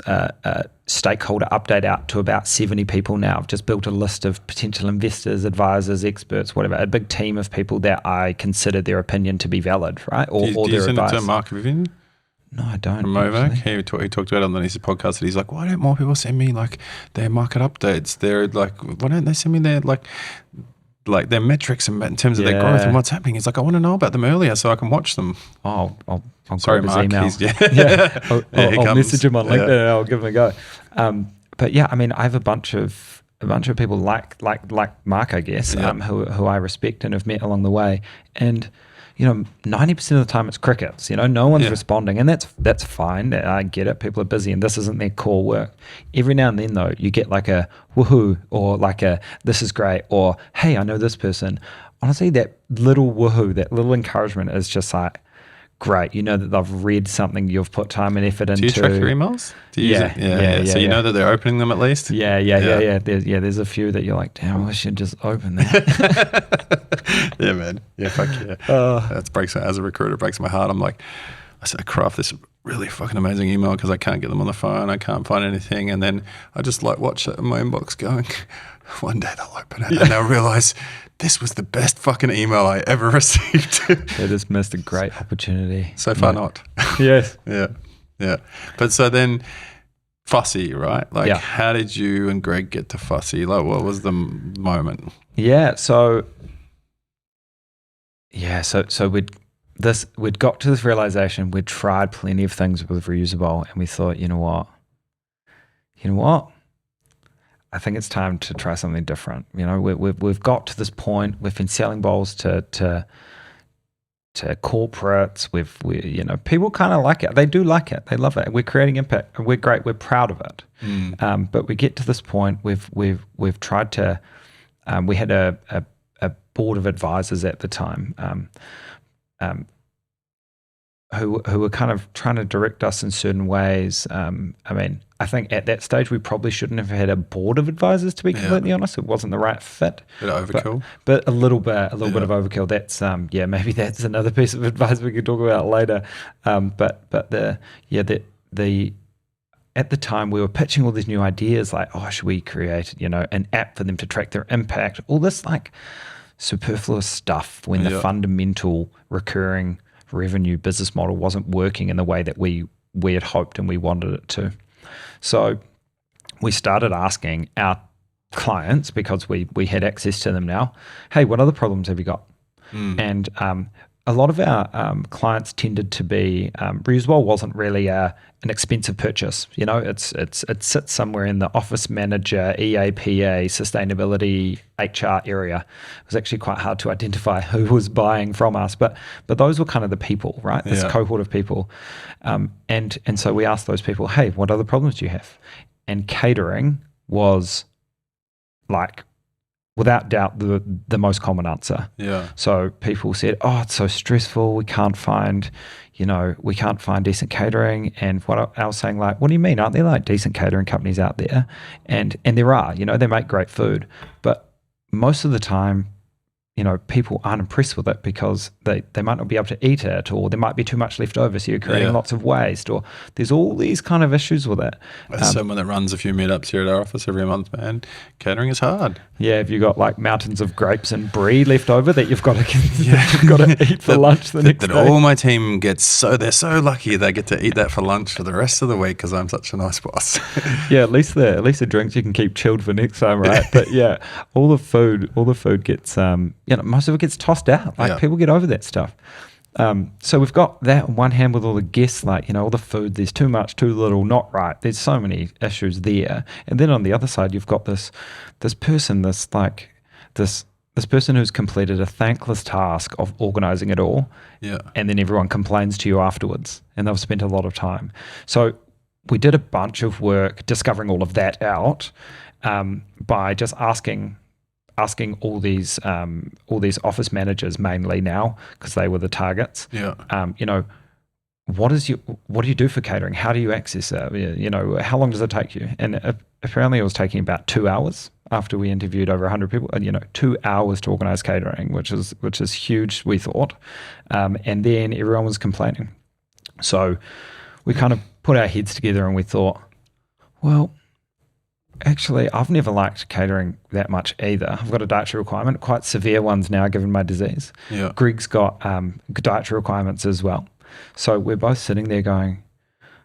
S3: stakeholder update out to about 70 people now. I've just built a list of potential investors, advisors, experts, whatever, a big team of people that I consider their opinion to be valid, right? Or
S1: do you
S3: their
S1: send
S3: advice.
S1: it to Mark Vivian?
S3: No, I don't.
S1: From Movac, he talked about it on his podcast that he's like, why don't more people send me their market updates? They're why don't they send me their their metrics in terms of their growth and what's happening? He's like, I want to know about them earlier so I can watch them.
S3: I'll
S1: sorry,
S3: grab his
S1: Mark.
S3: email. I'll message him on LinkedIn and I'll give him a go. But I have a bunch of people like Mark, I guess, who I respect and have met along the way, and 90% of the time it's crickets. No one's responding, and that's fine. I get it. People are busy, and this isn't their core work. Every now and then, though, you get a woohoo, or a this is great, or hey, I know this person. Honestly, that little woohoo, that little encouragement is just great. That they've read something you've put time and effort into.
S1: Do you track your emails? Do you use it? So you know that they're opening them at least?
S3: Yeah. There's a few that you're like, damn, I should just open that.
S1: Yeah, man. Yeah, fuck yeah. That breaks, as a recruiter, it breaks my heart. I'm like, I craft this really fucking amazing email because I can't get them on the phone. I can't find anything. And then I just like watch it in my inbox going, one day they'll open it and they'll realize this was the best fucking email I ever received.
S3: They just missed a great opportunity.
S1: So far not.
S3: Yes.
S1: Yeah. But so then Fussy, right? Like how did you and Greg get to Fussy? Like what was the moment?
S3: So we'd got to this realization. We'd tried plenty of things with reusable, and we thought, you know what? I think it's time to try something different. You know, we've got to this point. We've been selling bowls to corporates. People kind of like it. They do like it. They love it. We're creating impact. We're great. We're proud of it. But we get to this point. We've tried to. We had a board of advisors at the time. Who were kind of trying to direct us in certain ways. I think at that stage we probably shouldn't have had a board of advisors, to be completely honest. It wasn't the right fit.
S1: Bit of overkill.
S3: But a little bit of overkill. That's maybe that's another piece of advice we could talk about later. At the time we were pitching all these new ideas like, should we create, an app for them to track their impact? All this like superfluous stuff when the fundamental recurring revenue business model wasn't working in the way that we had hoped and we wanted it to. So we started asking our clients, because we had access to them now, hey, what other problems have you got? And a lot of our clients tended to be, reusable wasn't really an expensive purchase. It sits somewhere in the office manager, EAPA, sustainability, HR area. It was actually quite hard to identify who was buying from us, but those were kind of the people, right? This cohort of people. And so we asked those people, hey, what other problems do you have? And catering was like, without doubt, the most common answer. Yeah. So people said, it's so stressful. We can't find decent catering. And what I was saying, like, what do you mean? Aren't there like decent catering companies out there? And there are, they make great food. But most of the time, people aren't impressed with it because they might not be able to eat it, or there might be too much left over, so you're creating lots of waste, or there's all these kind of issues with it.
S1: As someone that runs a few meetups here at our office every month, man, catering is hard.
S3: Yeah, if you've got like mountains of grapes and brie left over that you've got to eat for lunch the next day.
S1: All my team they're so lucky they get to eat that for lunch for the rest of the week because I'm such a nice boss.
S3: Yeah, at least the drinks you can keep chilled for next time, right? But all the food gets most of it gets tossed out. Like people get over that stuff. So we've got that on one hand with all the guests, like, all the food, there's too much, too little, not right. There's so many issues there. And then on the other side, you've got this person who's completed a thankless task of organizing it all. Yeah. And then everyone complains to you afterwards, and they've spent a lot of time. So we did a bunch of work discovering all of that out by just asking all these office managers mainly now, because they were the targets. Yeah. What do you do for catering? How do you access it? How long does it take you? And apparently it was taking about 2 hours after we interviewed over 100 people. 2 hours to organize catering, which is huge, we thought. And then everyone was complaining. So we kind of put our heads together and we thought, well, actually, I've never liked catering that much either. I've got a dietary requirement, quite severe ones now given my disease. Yeah. Greg's got dietary requirements as well. So we're both sitting there going,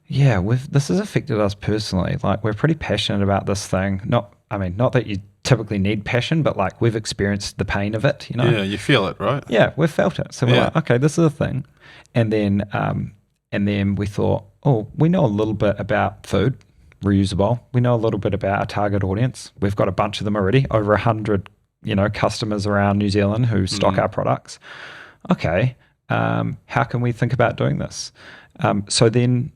S3: this has affected us personally. Like, we're pretty passionate about this thing. Not that you typically need passion, but like we've experienced the pain of it,
S1: Yeah, you feel it, right?
S3: Yeah, we've felt it. So we're like, okay, this is a thing. And then we thought, we know a little bit about food. Reusable. We know a little bit about our target audience. We've got a bunch of them already, over 100, customers around New Zealand who stock our products. Okay, how can we think about doing this? So then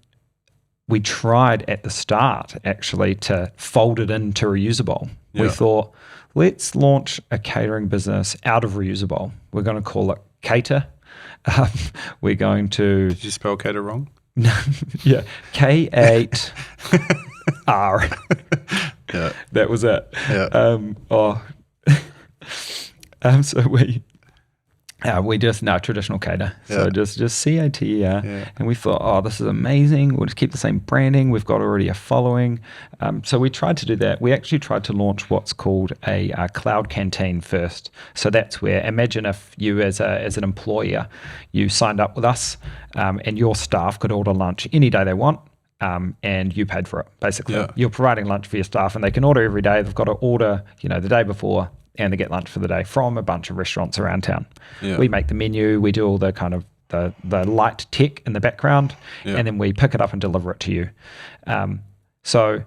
S3: we tried at the start actually to fold it into Reusabowl. Yeah. We thought, let's launch a catering business out of Reusabowl. We're going to call it Cater. We're going to...
S1: Did you spell Cater wrong?
S3: Yeah, K8R.
S1: Yeah,
S3: that was it.
S1: Yeah.
S3: So Traditional cater. So just CATER. And we thought, oh, this is amazing. We'll just keep the same branding. We've got already a following. So we tried to do that. We actually tried to launch what's called a cloud canteen first. So that's where, imagine if you as an employer, you signed up with us and your staff could order lunch any day they want. And you paid for it, basically. You're providing lunch for your staff and they can order every day. They've got to order, the day before, and they get lunch for the day from a bunch of restaurants around town. We make the menu, we do all the kind of the light tech in the background, and then we pick it up and deliver it to you. So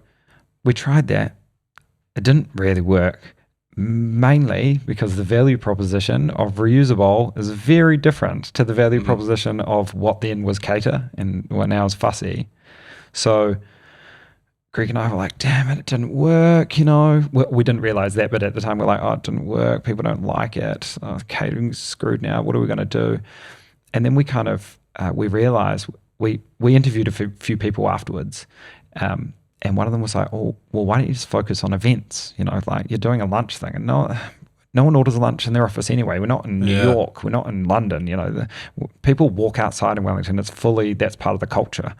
S3: we tried that. It didn't really work, mainly because the value proposition of Reusabowl is very different to the value proposition of what then was Cater and what now is Fussy. So Greg and I were like, damn it didn't work, We didn't realize that, but at the time we're like, oh, it didn't work. People don't like it. Catering's screwed now. What are we going to do? And then we kind of, we realized, we interviewed a few people afterwards. And one of them was like, oh, well, why don't you just focus on events? Like you're doing a lunch thing. And no one orders lunch in their office anyway. We're not in New York. We're not in London. People walk outside in Wellington. That's part of the culture.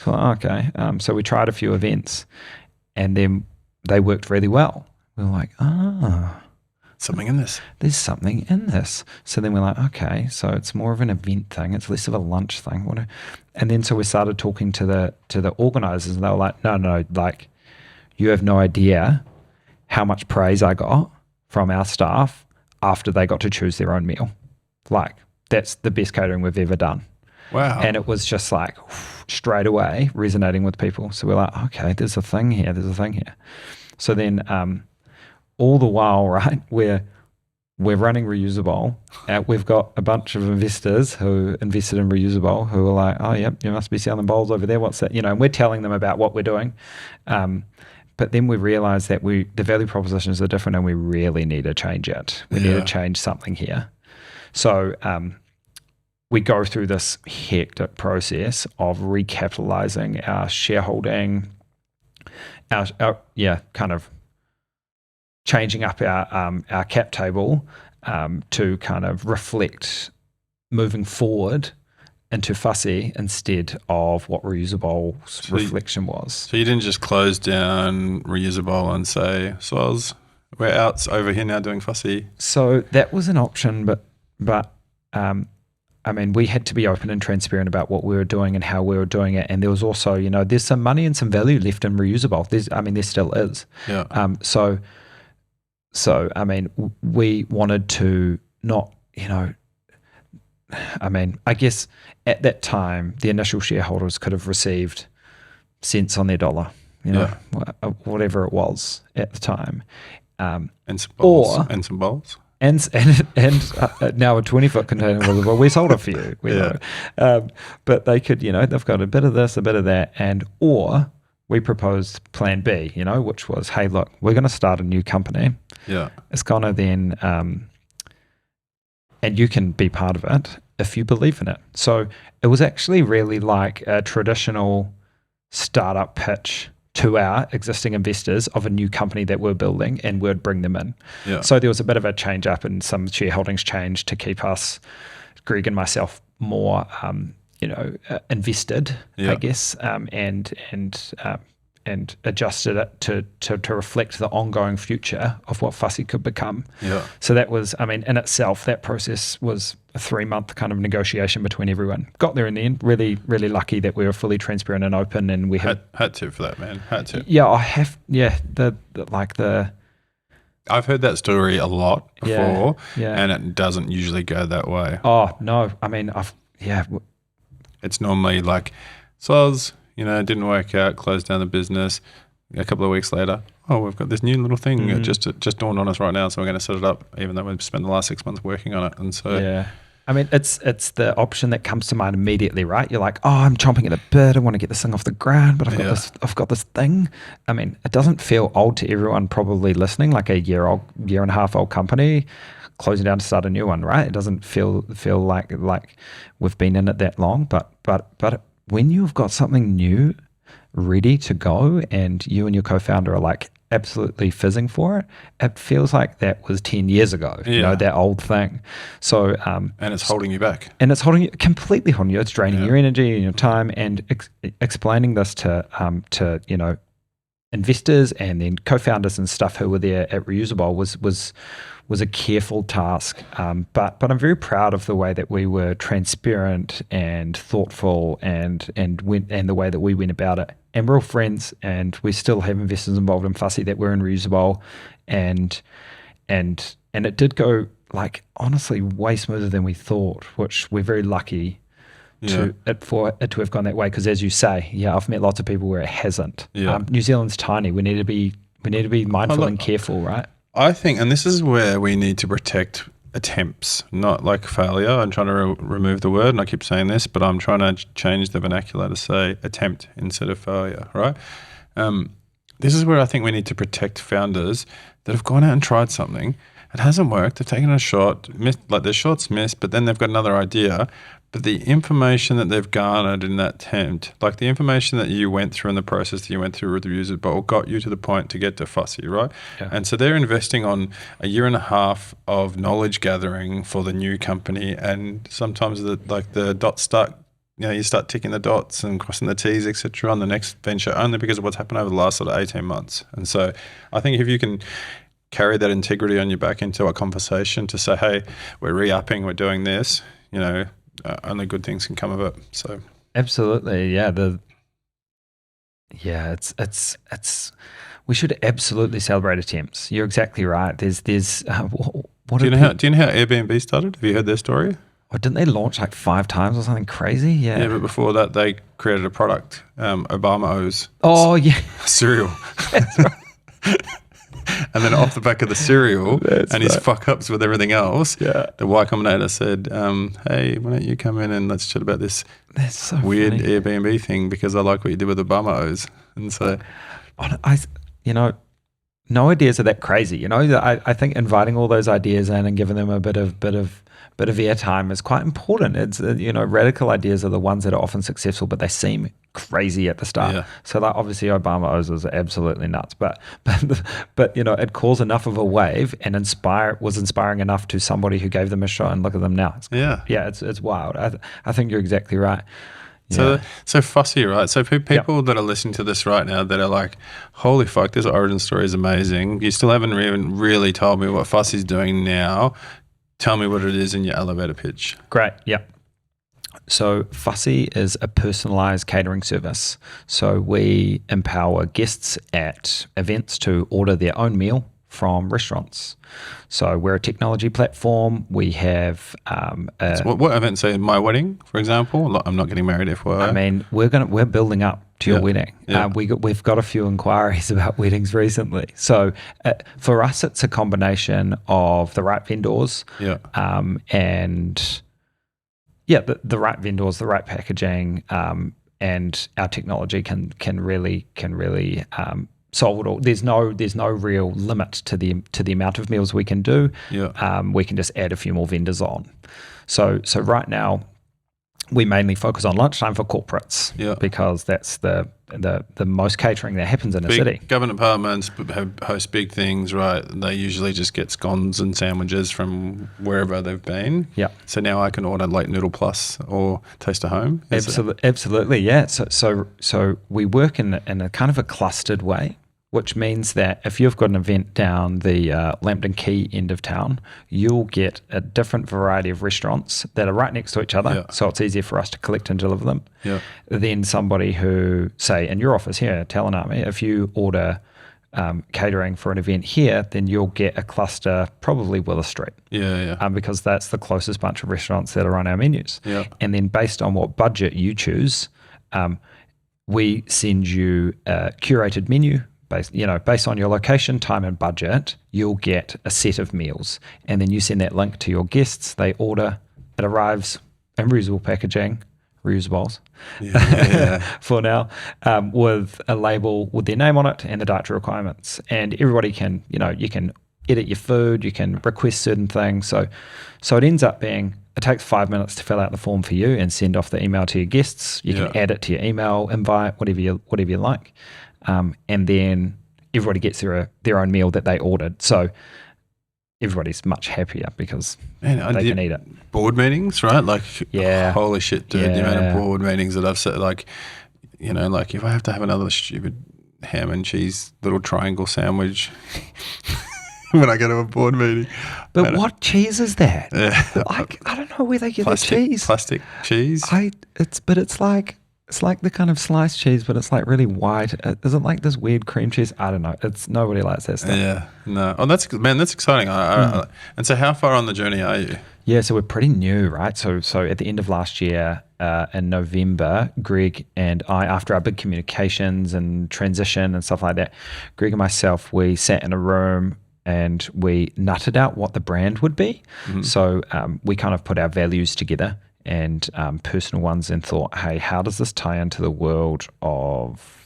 S3: So, okay. So we tried a few events and then they worked really well. We were like,
S1: something in this.
S3: There's something in this. So then we're like, okay, so it's more of an event thing. It's less of a lunch thing. And then so we started talking to the organizers and they were like, no, like you have no idea how much praise I got from our staff after they got to choose their own meal. Like that's the best catering we've ever done.
S1: Wow.
S3: And it was just like straight away resonating with people. So we're like, okay, there's a thing here. So then all the while, right, we're running Reusabowl. We've got a bunch of investors who invested in Reusabowl who are like, oh, yep, you must be selling bowls over there. What's that? And we're telling them about what we're doing. But then we realized that the value propositions are different and we really need to change it. We need to change something here. So we go through this hectic process of recapitalizing our shareholding, kind of changing up our cap table to kind of reflect moving forward into Fussy instead of what Reusable's reflection was.
S1: So you didn't just close down Reusable and say, "Soz, we're out over here now doing Fussy."
S3: So that was an option, but I mean, we had to be open and transparent about what we were doing and how we were doing it. And there was also, there's some money and some value left in Reusable. There still is.
S1: Yeah.
S3: So I mean, we wanted to not, I guess at that time, the initial shareholders could have received cents on their dollar, whatever it was at the time.
S1: And some bowls. And some bowls.
S3: And now a 20-foot container was, well, we sold it for you. But they could, they've got a bit of this, a bit of that, or we proposed plan B, which was, hey, look, we're going to start a new company.
S1: Yeah.
S3: It's going to then, and you can be part of it if you believe in it. So it was actually really like a traditional startup pitch to our existing investors of a new company that we're building, and we'd bring them in.
S1: Yeah.
S3: So there was a bit of a change up and some shareholdings changed to keep us, Greg and myself, more, invested, I guess, and adjusted it to reflect the ongoing future of what Fussy could become.
S1: Yeah.
S3: So that was, in itself, that process was a 3-month kind of negotiation between everyone. Got there in the end. Really, really lucky that we were fully transparent and open, and we
S1: had to for that, man. Had to.
S3: Yeah, I have. Yeah,
S1: I've heard that story a lot before, and it doesn't usually go that way.
S3: Oh no,
S1: It's normally like, Soz, didn't work out, closed down the business. A couple of weeks later, we've got this new little thing. It just dawned on us right now, so we're going to set it up, even though we've spent the last 6 months working on it. And so,
S3: it's the option that comes to mind immediately, right? You're like, I'm chomping at the bit. I want to get this thing off the ground, but I've got this thing. It doesn't feel old to everyone probably listening, like a year and a half old company closing down to start a new one, right? It doesn't feel like we've been in it that long, but when you've got something new ready to go and you and your co-founder are like, absolutely fizzing for it, it feels like that was 10 years ago, that old thing. So
S1: and it's holding you back.
S3: And it's completely holding you. It's draining your energy and your time. And explaining this to investors and then co-founders and stuff who were there at Reusabowl was a careful task. But I'm very proud of the way that we were transparent and thoughtful and the way that we went about it. And we're all friends, and we still have investors involved in Fussy that were in Reusabowl, and it did go, like, honestly way smoother than we thought, which we're very lucky for it to have gone that way. Because as you say, I've met lots of people where it hasn't. New Zealand's tiny. We need to be mindful and careful, right?
S1: I think, and this is where we need to protect attempts, not like failure. I'm trying to remove the word, and I keep saying this, but I'm trying to change the vernacular to say attempt instead of failure, right? This is where I think we need to protect founders that have gone out and tried something. It hasn't worked. They've taken a shot, like their shot's missed, but then they've got another idea. But the information that they've garnered in that attempt, like the information that you went through in the process that you went through with the Reusabowl, got you to the point to get to Fussy, right? Yeah. And so they're investing on a year and a half of knowledge gathering for the new company. And sometimes the dots start, you start ticking the dots and crossing the T's, etc. on the next venture, only because of what's happened over the last sort of 18 months. And so I think if you can carry that integrity on your back into a conversation to say, hey, we're re-upping, we're doing this, only good things can come of it. So
S3: absolutely, it's we should absolutely celebrate attempts. You're exactly right. There's do you know how Airbnb started? Have you heard their story? Oh, didn't they launch like 5 times or something crazy? Yeah,
S1: but before that they created a product, Obama O's.
S3: Oh yeah,
S1: cereal. That's right. And then off the back of the cereal his fuck-ups with everything else, the Y Combinator said, hey, why don't you come in and let's chat about this weird funny Airbnb thing, because I like what you did with Obama O's. And so
S3: no ideas are that crazy. I think inviting all those ideas in and giving them a bit of airtime is quite important. It's radical ideas are the ones that are often successful, but they seem crazy at the start. Yeah. So like obviously Obama O's was absolutely nuts, but it caused enough of a wave and was inspiring enough to somebody who gave them a shot, and look at them now. It's wild. I think you're exactly right.
S1: So Fussy, right? So people that are listening to this right now that are like, holy fuck, this origin story is amazing. You still haven't even really told me what Fussy's doing now. Tell me what it is in your elevator pitch.
S3: Great, yep. So Fussy is a personalised catering service. So we empower guests at events to order their own meal from restaurants. So we're a technology platform. We have
S1: so what events? Say my wedding, for example. I'm not getting married, FYI.
S3: I mean, we're building up to your wedding. Yeah. We've got a few inquiries about weddings recently. So for us, it's a combination of the right vendors, and the right vendors, the right packaging, and our technology can really solve it all. There's no real limit to the amount of meals we can do. Yeah. We can just add a few more vendors on. So right now, we mainly focus on lunchtime for corporates, because that's the most catering that happens in a city.
S1: Government departments host big things, right? They usually just get scones and sandwiches from wherever they've been. Yeah. So now I can order like Noodle Plus or Taste of Home.
S3: Absolutely, yeah. So we work in a kind of a clustered way, which means that if you've got an event down the Lambton Quay end of town, you'll get a different variety of restaurants that are right next to each other, so it's easier for us to collect and deliver them. Yeah. Then somebody who, say, in your office here, Talent Army, if you order catering for an event here, then you'll get a cluster, probably Willis Street. Because that's the closest bunch of restaurants that are on our menus. Yeah. And then based on what budget you choose, we send you a curated menu. Based on your location, time, and budget, you'll get a set of meals, and then you send that link to your guests. They order, it arrives in reusable packaging, reusabowls, for now, with a label with their name on it and the dietary requirements. And everybody can, you can edit your food, you can request certain things. So it ends up being, it takes 5 minutes to fill out the form for you and send off the email to your guests. You can add it to your email invite, whatever you like. And then everybody gets their own meal that they ordered. So everybody's much happier because they can eat it.
S1: Board meetings, right? Like,
S3: yeah,
S1: holy shit, dude! The amount of board meetings that I've said, like, you know, like if I have to have another stupid ham and cheese little triangle sandwich when I go to a board meeting.
S3: But what cheese is that?
S1: Yeah.
S3: I don't know where they get the cheese.
S1: Plastic cheese.
S3: It's like the kind of sliced cheese, but it's like really white. Is it like this weird cream cheese? I don't know. Nobody likes that stuff.
S1: Yeah, no. Oh, that's exciting. And so, how far on the journey are you?
S3: Yeah, so we're pretty new, right? So at the end of last year, in November, Greg and I, after our big communications and transition and stuff like that, Greg and myself, we sat in a room and we nutted out what the brand would be. Mm-hmm. So we kind of put our values together and personal ones and thought, hey, how does this tie into the world of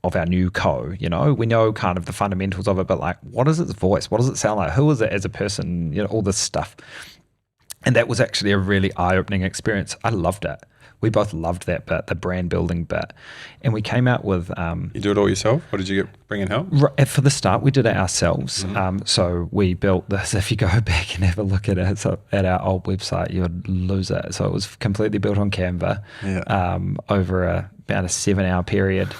S3: our new co? You know, we know kind of the fundamentals of it, but like, what is its voice? What does it sound like? Who is it as a person? You know, all this stuff. And that was actually a really eye-opening experience. I loved it. We both loved that bit, the brand building bit. And we came out with...
S1: you do it all yourself? Or did you bring in help?
S3: For the start, we did it ourselves. Mm-hmm. So we built this. If you go back and have a look at it, so at our old website, you would lose it. So it was completely built on Canva over about a 7-hour period.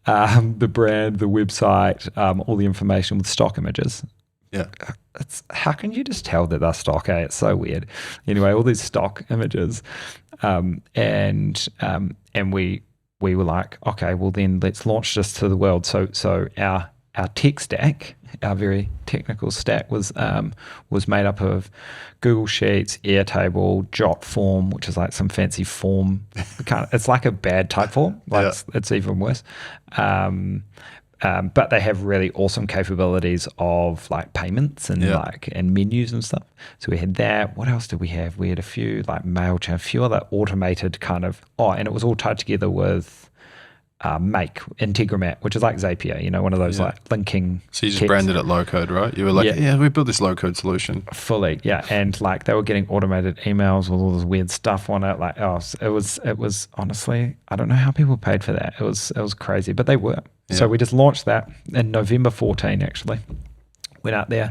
S3: The brand, the website, all the information with stock images.
S1: Yeah.
S3: How can you just tell that they're stock? It's so weird. Anyway, all these stock images, and we were like, okay, well then let's launch this to the world. So our tech stack, our very technical stack was made up of Google Sheets, Airtable, Jotform, which is like some fancy form. It's like a bad type form. It's even worse. But they have really awesome capabilities of like payments and and menus and stuff. So we had that. What else did we have? We had a few like MailChimp, a few other automated kind of. And it was all tied together with Make Integromat, which is like Zapier. You know, one of those like linking.
S1: So you just branded it low code, right? You were like, we built this low code solution
S3: fully, and like they were getting automated emails with all this weird stuff on it. Like, it was honestly, I don't know how people paid for that. It was crazy, but they were. Yeah. So we just launched that in November 14, actually. Went out there.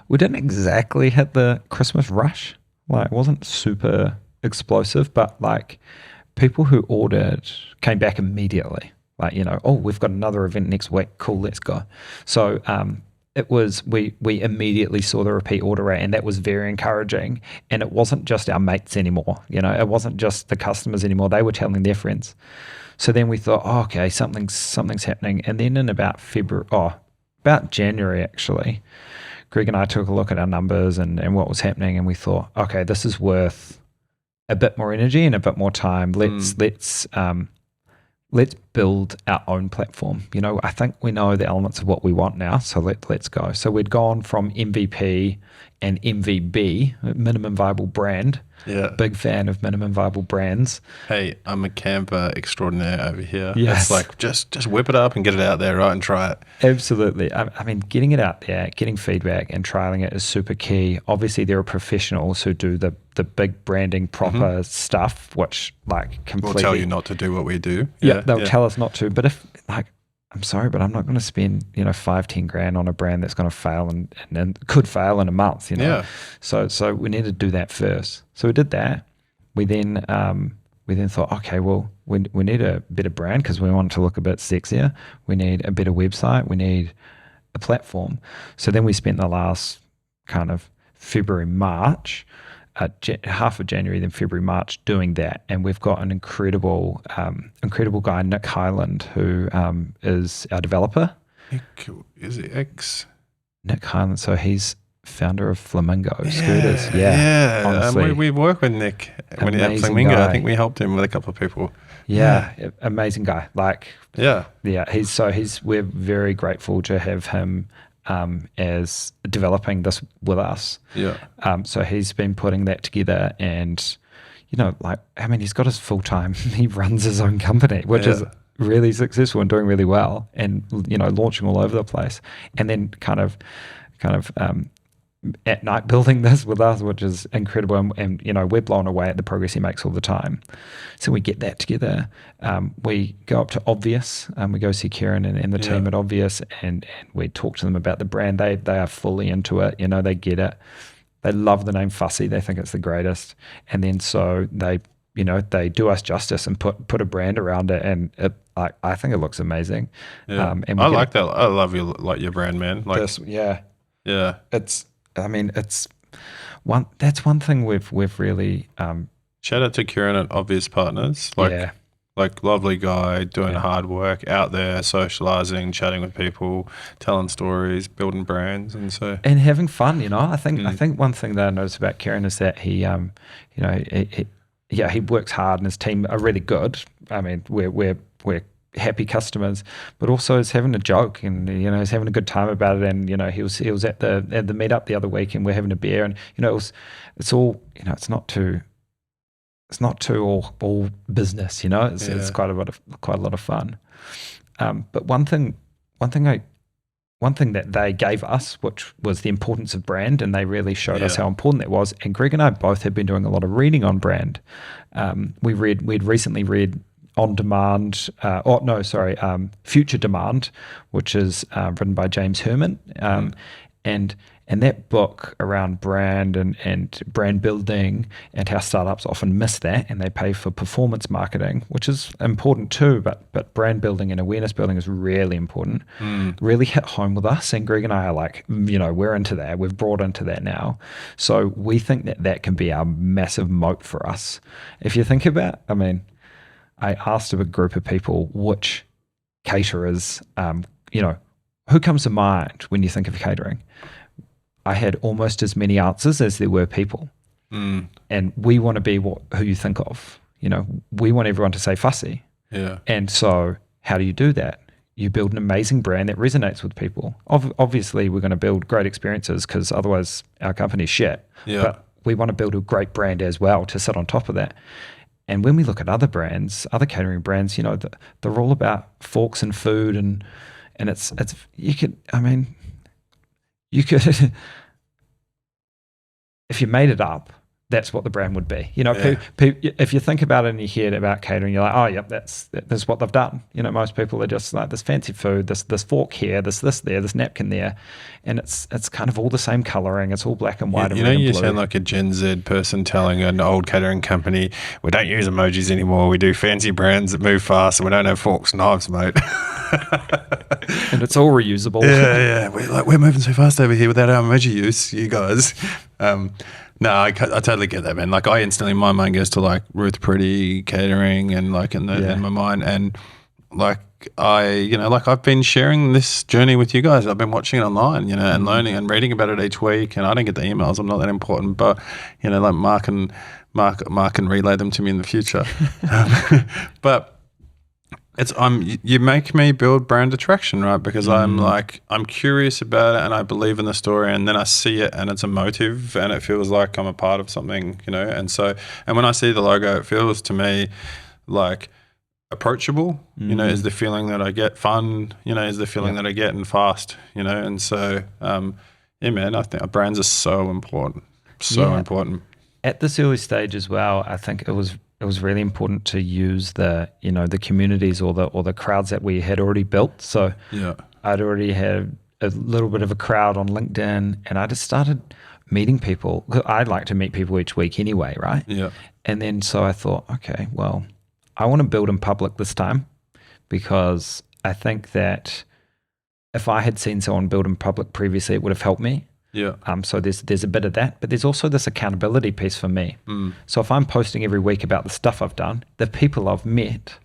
S3: We didn't exactly hit the Christmas rush. Like, it wasn't super explosive, but like people who ordered came back immediately. Like, you know, we've got another event next week. Cool, let's go. So it was, we immediately saw the repeat order rate, and that was very encouraging. And it wasn't just our mates anymore. You know, it wasn't just the customers anymore. They were telling their friends. So then we thought, okay, something's happening. And then in about January actually, Greg and I took a look at our numbers and what was happening, and we thought, okay, this is worth a bit more energy and a bit more time. Let's build our own platform. You know, I think we know the elements of what we want now, so let's go. So we'd gone from MVP and MVB, minimum viable brand. Yeah. Big fan of minimum viable brands.
S1: Hey, I'm a Canva extraordinaire over here.
S3: Yes.
S1: It's like just whip it up and get it out there, right, and try it.
S3: Absolutely. I mean, getting it out there, getting feedback and trialing it is super key. Obviously, there are professionals who do the big branding proper stuff, which like completely...
S1: We'll tell you not to do what we do.
S3: Yeah, they'll tell us not to. But if like... I'm sorry, but I'm not going to spend, $5-10 on a brand that's going to fail and could fail in a month,
S1: Yeah.
S3: So we need to do that first. So we did that. We then thought, okay, well, we need a better brand because we want it to look a bit sexier. We need a better website. We need a platform. So then we spent the last kind of February, March, half of January, then February, March doing that. And we've got an incredible guy, Nick Highland, who is our developer.
S1: Is it X?
S3: Nick Highland. So he's founder of Flamingo Scooters.
S1: Yeah.
S3: Honestly,
S1: we work with Nick when he had Flamingo. Guy. I think we helped him with a couple of people.
S3: Yeah. Amazing guy. We're very grateful to have him as developing this with us.
S1: Yeah.
S3: So he's been putting that together, and he's got his full-time, he runs his own company, which is really successful and doing really well, and launching all over the place. And then kind of at night building this with us, which is incredible. And we're blown away at the progress he makes all the time. So we get that together. We go up to Obvious. We go see Kieran and the team at Obvious, and we talk to them about the brand. They are fully into it. They get it. They love the name Fussy. They think it's the greatest. And then so they do us justice and put a brand around it, and I think it looks amazing.
S1: Yeah. And I like that. I love your brand, man. Like
S3: this, yeah. It's one thing we've really
S1: shout out to Kieran at Obvious Partners. Like lovely guy, doing hard work, out there socializing, chatting with people, telling stories, building brands, and having fun. I think one thing that I noticed about Kieran is that he he works hard, and his team are really good. I mean, we're happy customers, but also is having a joke, and he's having a good time about it. And he was at the meetup the other week, and we're having a beer, and it's all it's not too all business. It's quite a lot of fun. But one thing that they gave us, which was the importance of brand, and they really showed us how important that was. And Greg and I both have been doing a lot of reading on brand. We'd recently read On Demand, Future Demand, which is written by James Herman, and that book around brand and brand building, and how startups often miss that, and they pay for performance marketing, which is important too, but brand building and awareness building is really important. Really hit home with us, and Greg and I are like, we're into that. We've brought into that now. So we think that can be our massive moat for us. If you think about, I asked a group of people which caterers, who comes to mind when you think of catering? I had almost as many answers as there were people. And we want to be who you think of. We want everyone to say Fussy. Yeah.
S3: And so how do you do that? You build an amazing brand that resonates with people. Obviously, we're going to build great experiences, because otherwise our company's shit.
S1: Yeah.
S3: But we want to build a great brand as well to sit on top of that. And when we look at other brands, other catering brands, they're all about forks and food, and it's you could if you made it up, that's what the brand would be. If you think about it and you hear about catering, you're like, oh, yep, that's what they've done. Most people are just like, this fancy food, this fork here, this there, this napkin there, and it's kind of all the same coloring. It's all black and white.
S1: You sound like a Gen Z person telling an old catering company, we don't use emojis anymore. We do fancy brands that move fast, and we don't have forks and knives, mate.
S3: And it's all reusable.
S1: Yeah. We're moving so fast over here without our emoji use, you guys. No, I totally get that, man. Like, I instantly, my mind goes to like Ruth Pretty catering, and like in my mind, and like I've been sharing this journey with you guys. I've been watching it online, and learning and reading about it each week. And I don't get the emails; I'm not that important, but like Mark can relay them to me in the future. But you make me build brand attraction, right? Because I'm curious about it, and I believe in the story, and then I see it, and it's emotive, and it feels like I'm a part of something, and when I see the logo, it feels to me like approachable, is the feeling that I get. Fun, is the feeling that I get, and fast, and so man, I think brands are so important, important.
S3: At this early stage as well, I think it was really important to use the communities or the crowds that we had already built. So I'd already had a little bit of a crowd on LinkedIn, and I just started meeting people. I'd like to meet people each week anyway, right?
S1: Yeah.
S3: And then so I thought, okay, well, I want to build in public this time, because I think that if I had seen someone build in public previously, it would have helped me.
S1: Yeah.
S3: So there's a bit of that, but there's also this accountability piece for me. So if I'm posting every week about the stuff I've done, the people I've met,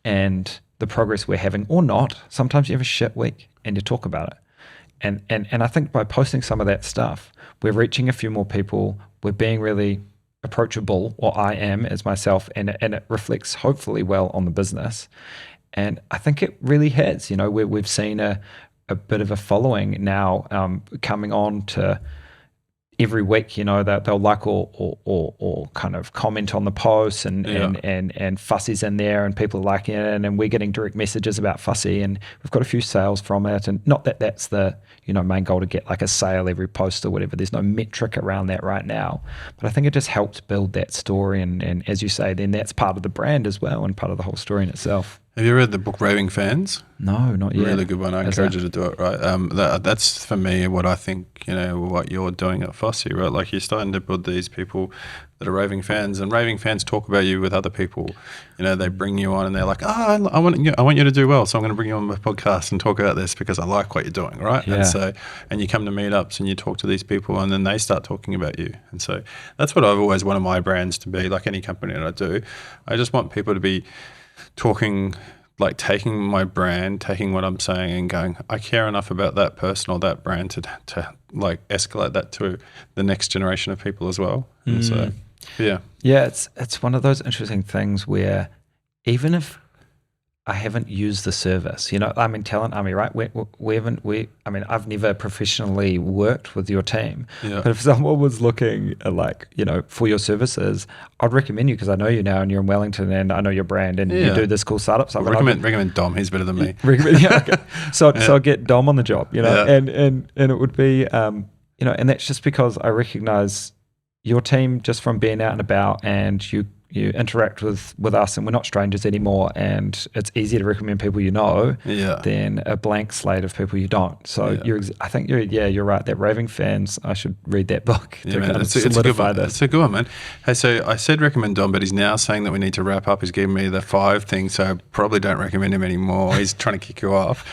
S3: and the progress we're having or not, sometimes you have a shit week and you talk about it. And I think by posting some of that stuff, we're reaching a few more people. We're being really approachable, or I am as myself, and it reflects hopefully well on the business. And I think it really has. We've seen a bit of a following now, coming on to every week, they'll like or kind of comment on the posts, and Fussy's in there, and people are liking it, and we're getting direct messages about Fussy, and we've got a few sales from it. And not that that's the main goal, to get like a sale every post or whatever. There's no metric around that right now, but I think it just helps build that story, and as you say, then that's part of the brand as well, and part of the whole story in itself.
S1: Have you read the book Raving Fans?
S3: No, not yet.
S1: Really good one. I encourage you to do it, right? That's for me what I think, what you're doing at Fussy, right? Like, you're starting to build these people that are raving fans, and raving fans talk about you with other people. They bring you on, and they're like, I want you to do well, so I'm going to bring you on my podcast and talk about this because I like what you're doing, right?
S3: Yeah.
S1: And you come to meetups and you talk to these people, and then they start talking about you. And so that's what I've always wanted my brands to be, like any company that I do. I just want people to be talking, like taking my brand, taking what I'm saying and going, I care enough about that person or that brand to like escalate that to the next generation of people as well. And so, yeah.
S3: Yeah, it's one of those interesting things where even if I haven't used the service, Talent Army, right? I've never professionally worked with your team, but if someone was looking at for your services, I'd recommend you, because I know you now and you're in Wellington and I know your brand and you do this cool startup stuff.
S1: Recommend Dom, he's better than me.
S3: So I'll get Dom on the job, and it would be, and that's just because I recognize your team just from being out and about, and you interact with us, and we're not strangers anymore, and it's easier to recommend people than a blank slate of people you don't. So I think you're right. That Raving Fans, I should read that book to kind of solidify this.
S1: It's a good one, man. Hey, so I said recommend Dom, but he's now saying that we need to wrap up. He's giving me the 5 things, so I probably don't recommend him anymore. He's trying to kick you off.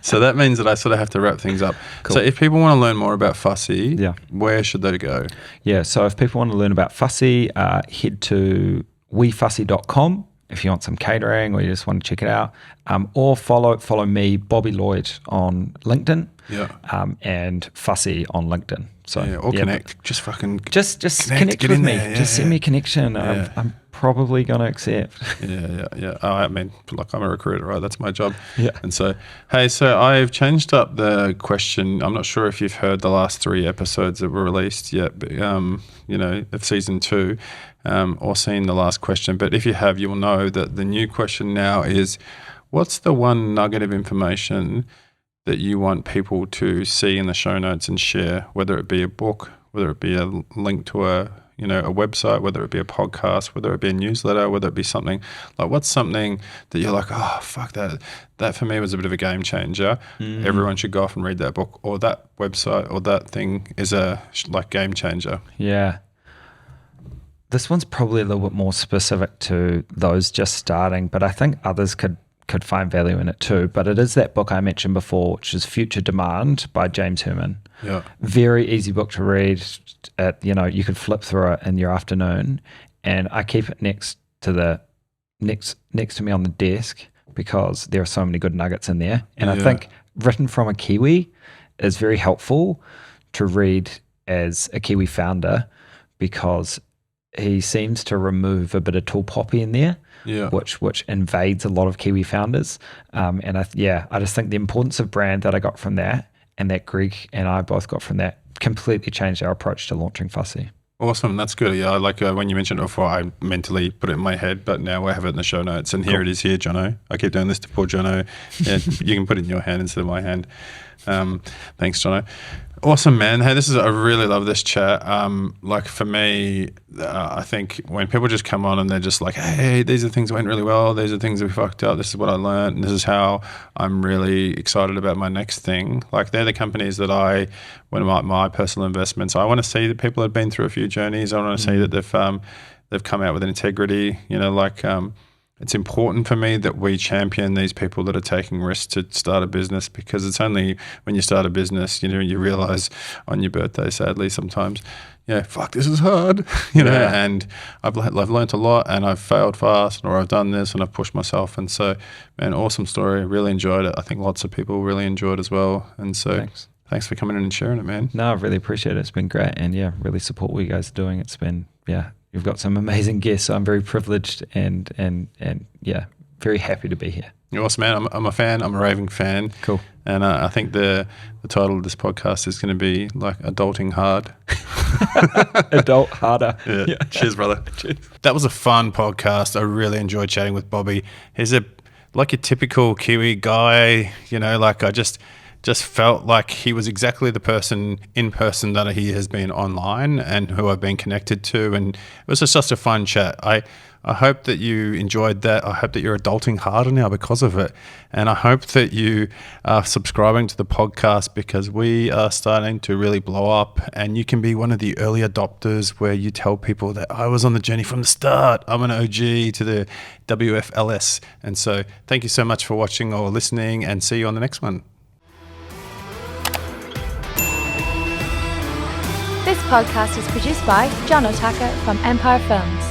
S1: So that means that I sort of have to wrap things up. Cool. So if people want to learn more about Fussy, where should they go? Yeah,
S3: so if people want to learn about Fussy, head to wefussy.com if you want some catering or you just want to check it out, or follow me, Bobby Lloyd, on LinkedIn, and Fussy on LinkedIn. So
S1: connect. Just fucking
S3: just connect with me. Just send me a connection. I'm probably gonna accept.
S1: I mean, like, I'm a recruiter, right? That's my job.
S3: Yeah.
S1: And so, hey, so I've changed up the question. I'm not sure if you've heard the last 3 episodes that were released yet, but of season 2. Or seen the last question, but if you have, you will know that the new question now is, what's the one nugget of information that you want people to see in the show notes and share, whether it be a book, whether it be a link to a website, whether it be a podcast, whether it be a newsletter, whether it be something like, what's something that you're like, oh, fuck that for me was a bit of a game changer. Everyone should go off and read that book, or that website, or that thing is a game changer.
S3: Yeah. This one's probably a little bit more specific to those just starting, but I think others could find value in it too. But it is that book I mentioned before, which is Future Demand by James Herman.
S1: Yeah.
S3: Very easy book to read. You could flip through it in your afternoon, and I keep it next to me on the desk because there are so many good nuggets in there. And I think written from a Kiwi is very helpful to read as a Kiwi founder, because he seems to remove a bit of tall poppy in there, which invades a lot of Kiwi founders. And I just think the importance of brand that I got from that, and that Greg and I both got from that, completely changed our approach to launching Fussy.
S1: Awesome, that's good. Yeah, I like when you mentioned it before, I mentally put it in my head, but now I have it in the show notes, and here it is here, Jono. I keep doing this to poor Jono. Yeah, you can put it in your hand instead of my hand. Thanks, Jono. Awesome, man. Hey, I really love this chat. Like, for me, I think when people just come on and they're just like, hey, these are things that went really well, these are things that we fucked up, this is what I learned, and this is how I'm really excited about my next thing. Like, they're the companies that when my personal investments, I want to see that people have been through a few journeys. I want to see that they've come out with an integrity, it's important for me that we champion these people that are taking risks to start a business, because it's only when you start a business, you realize on your birthday, sadly, sometimes, fuck, this is hard, and I've learned a lot, and I've failed fast, or I've done this and I've pushed myself. And so, man, awesome story. Really enjoyed it. I think lots of people really enjoyed it as well. And so thanks for coming in and sharing it, man.
S3: No, I really appreciate it. It's been great. And really support what you guys are doing. It's been, you've got some amazing guests. So I'm very privileged and very happy to be here.
S1: You're awesome, man. I'm a fan. I'm a raving fan.
S3: Cool.
S1: And I think the title of this podcast is going to be like Adulting Hard.
S3: Adult harder.
S1: Yeah. Cheers, brother. Cheers. That was a fun podcast. I really enjoyed chatting with Bobby. He's like a typical Kiwi guy, like I just felt like he was exactly the person in person that he has been online and who I've been connected to. And it was just a fun chat. I hope that you enjoyed that. I hope that you're adulting harder now because of it. And I hope that you are subscribing to the podcast because we are starting to really blow up, and you can be one of the early adopters where you tell people that I was on the journey from the start. I'm an OG to the WFLS. And so thank you so much for watching or listening, and see you on the next one.
S2: This podcast is produced by Jono Tucker from Empire Films.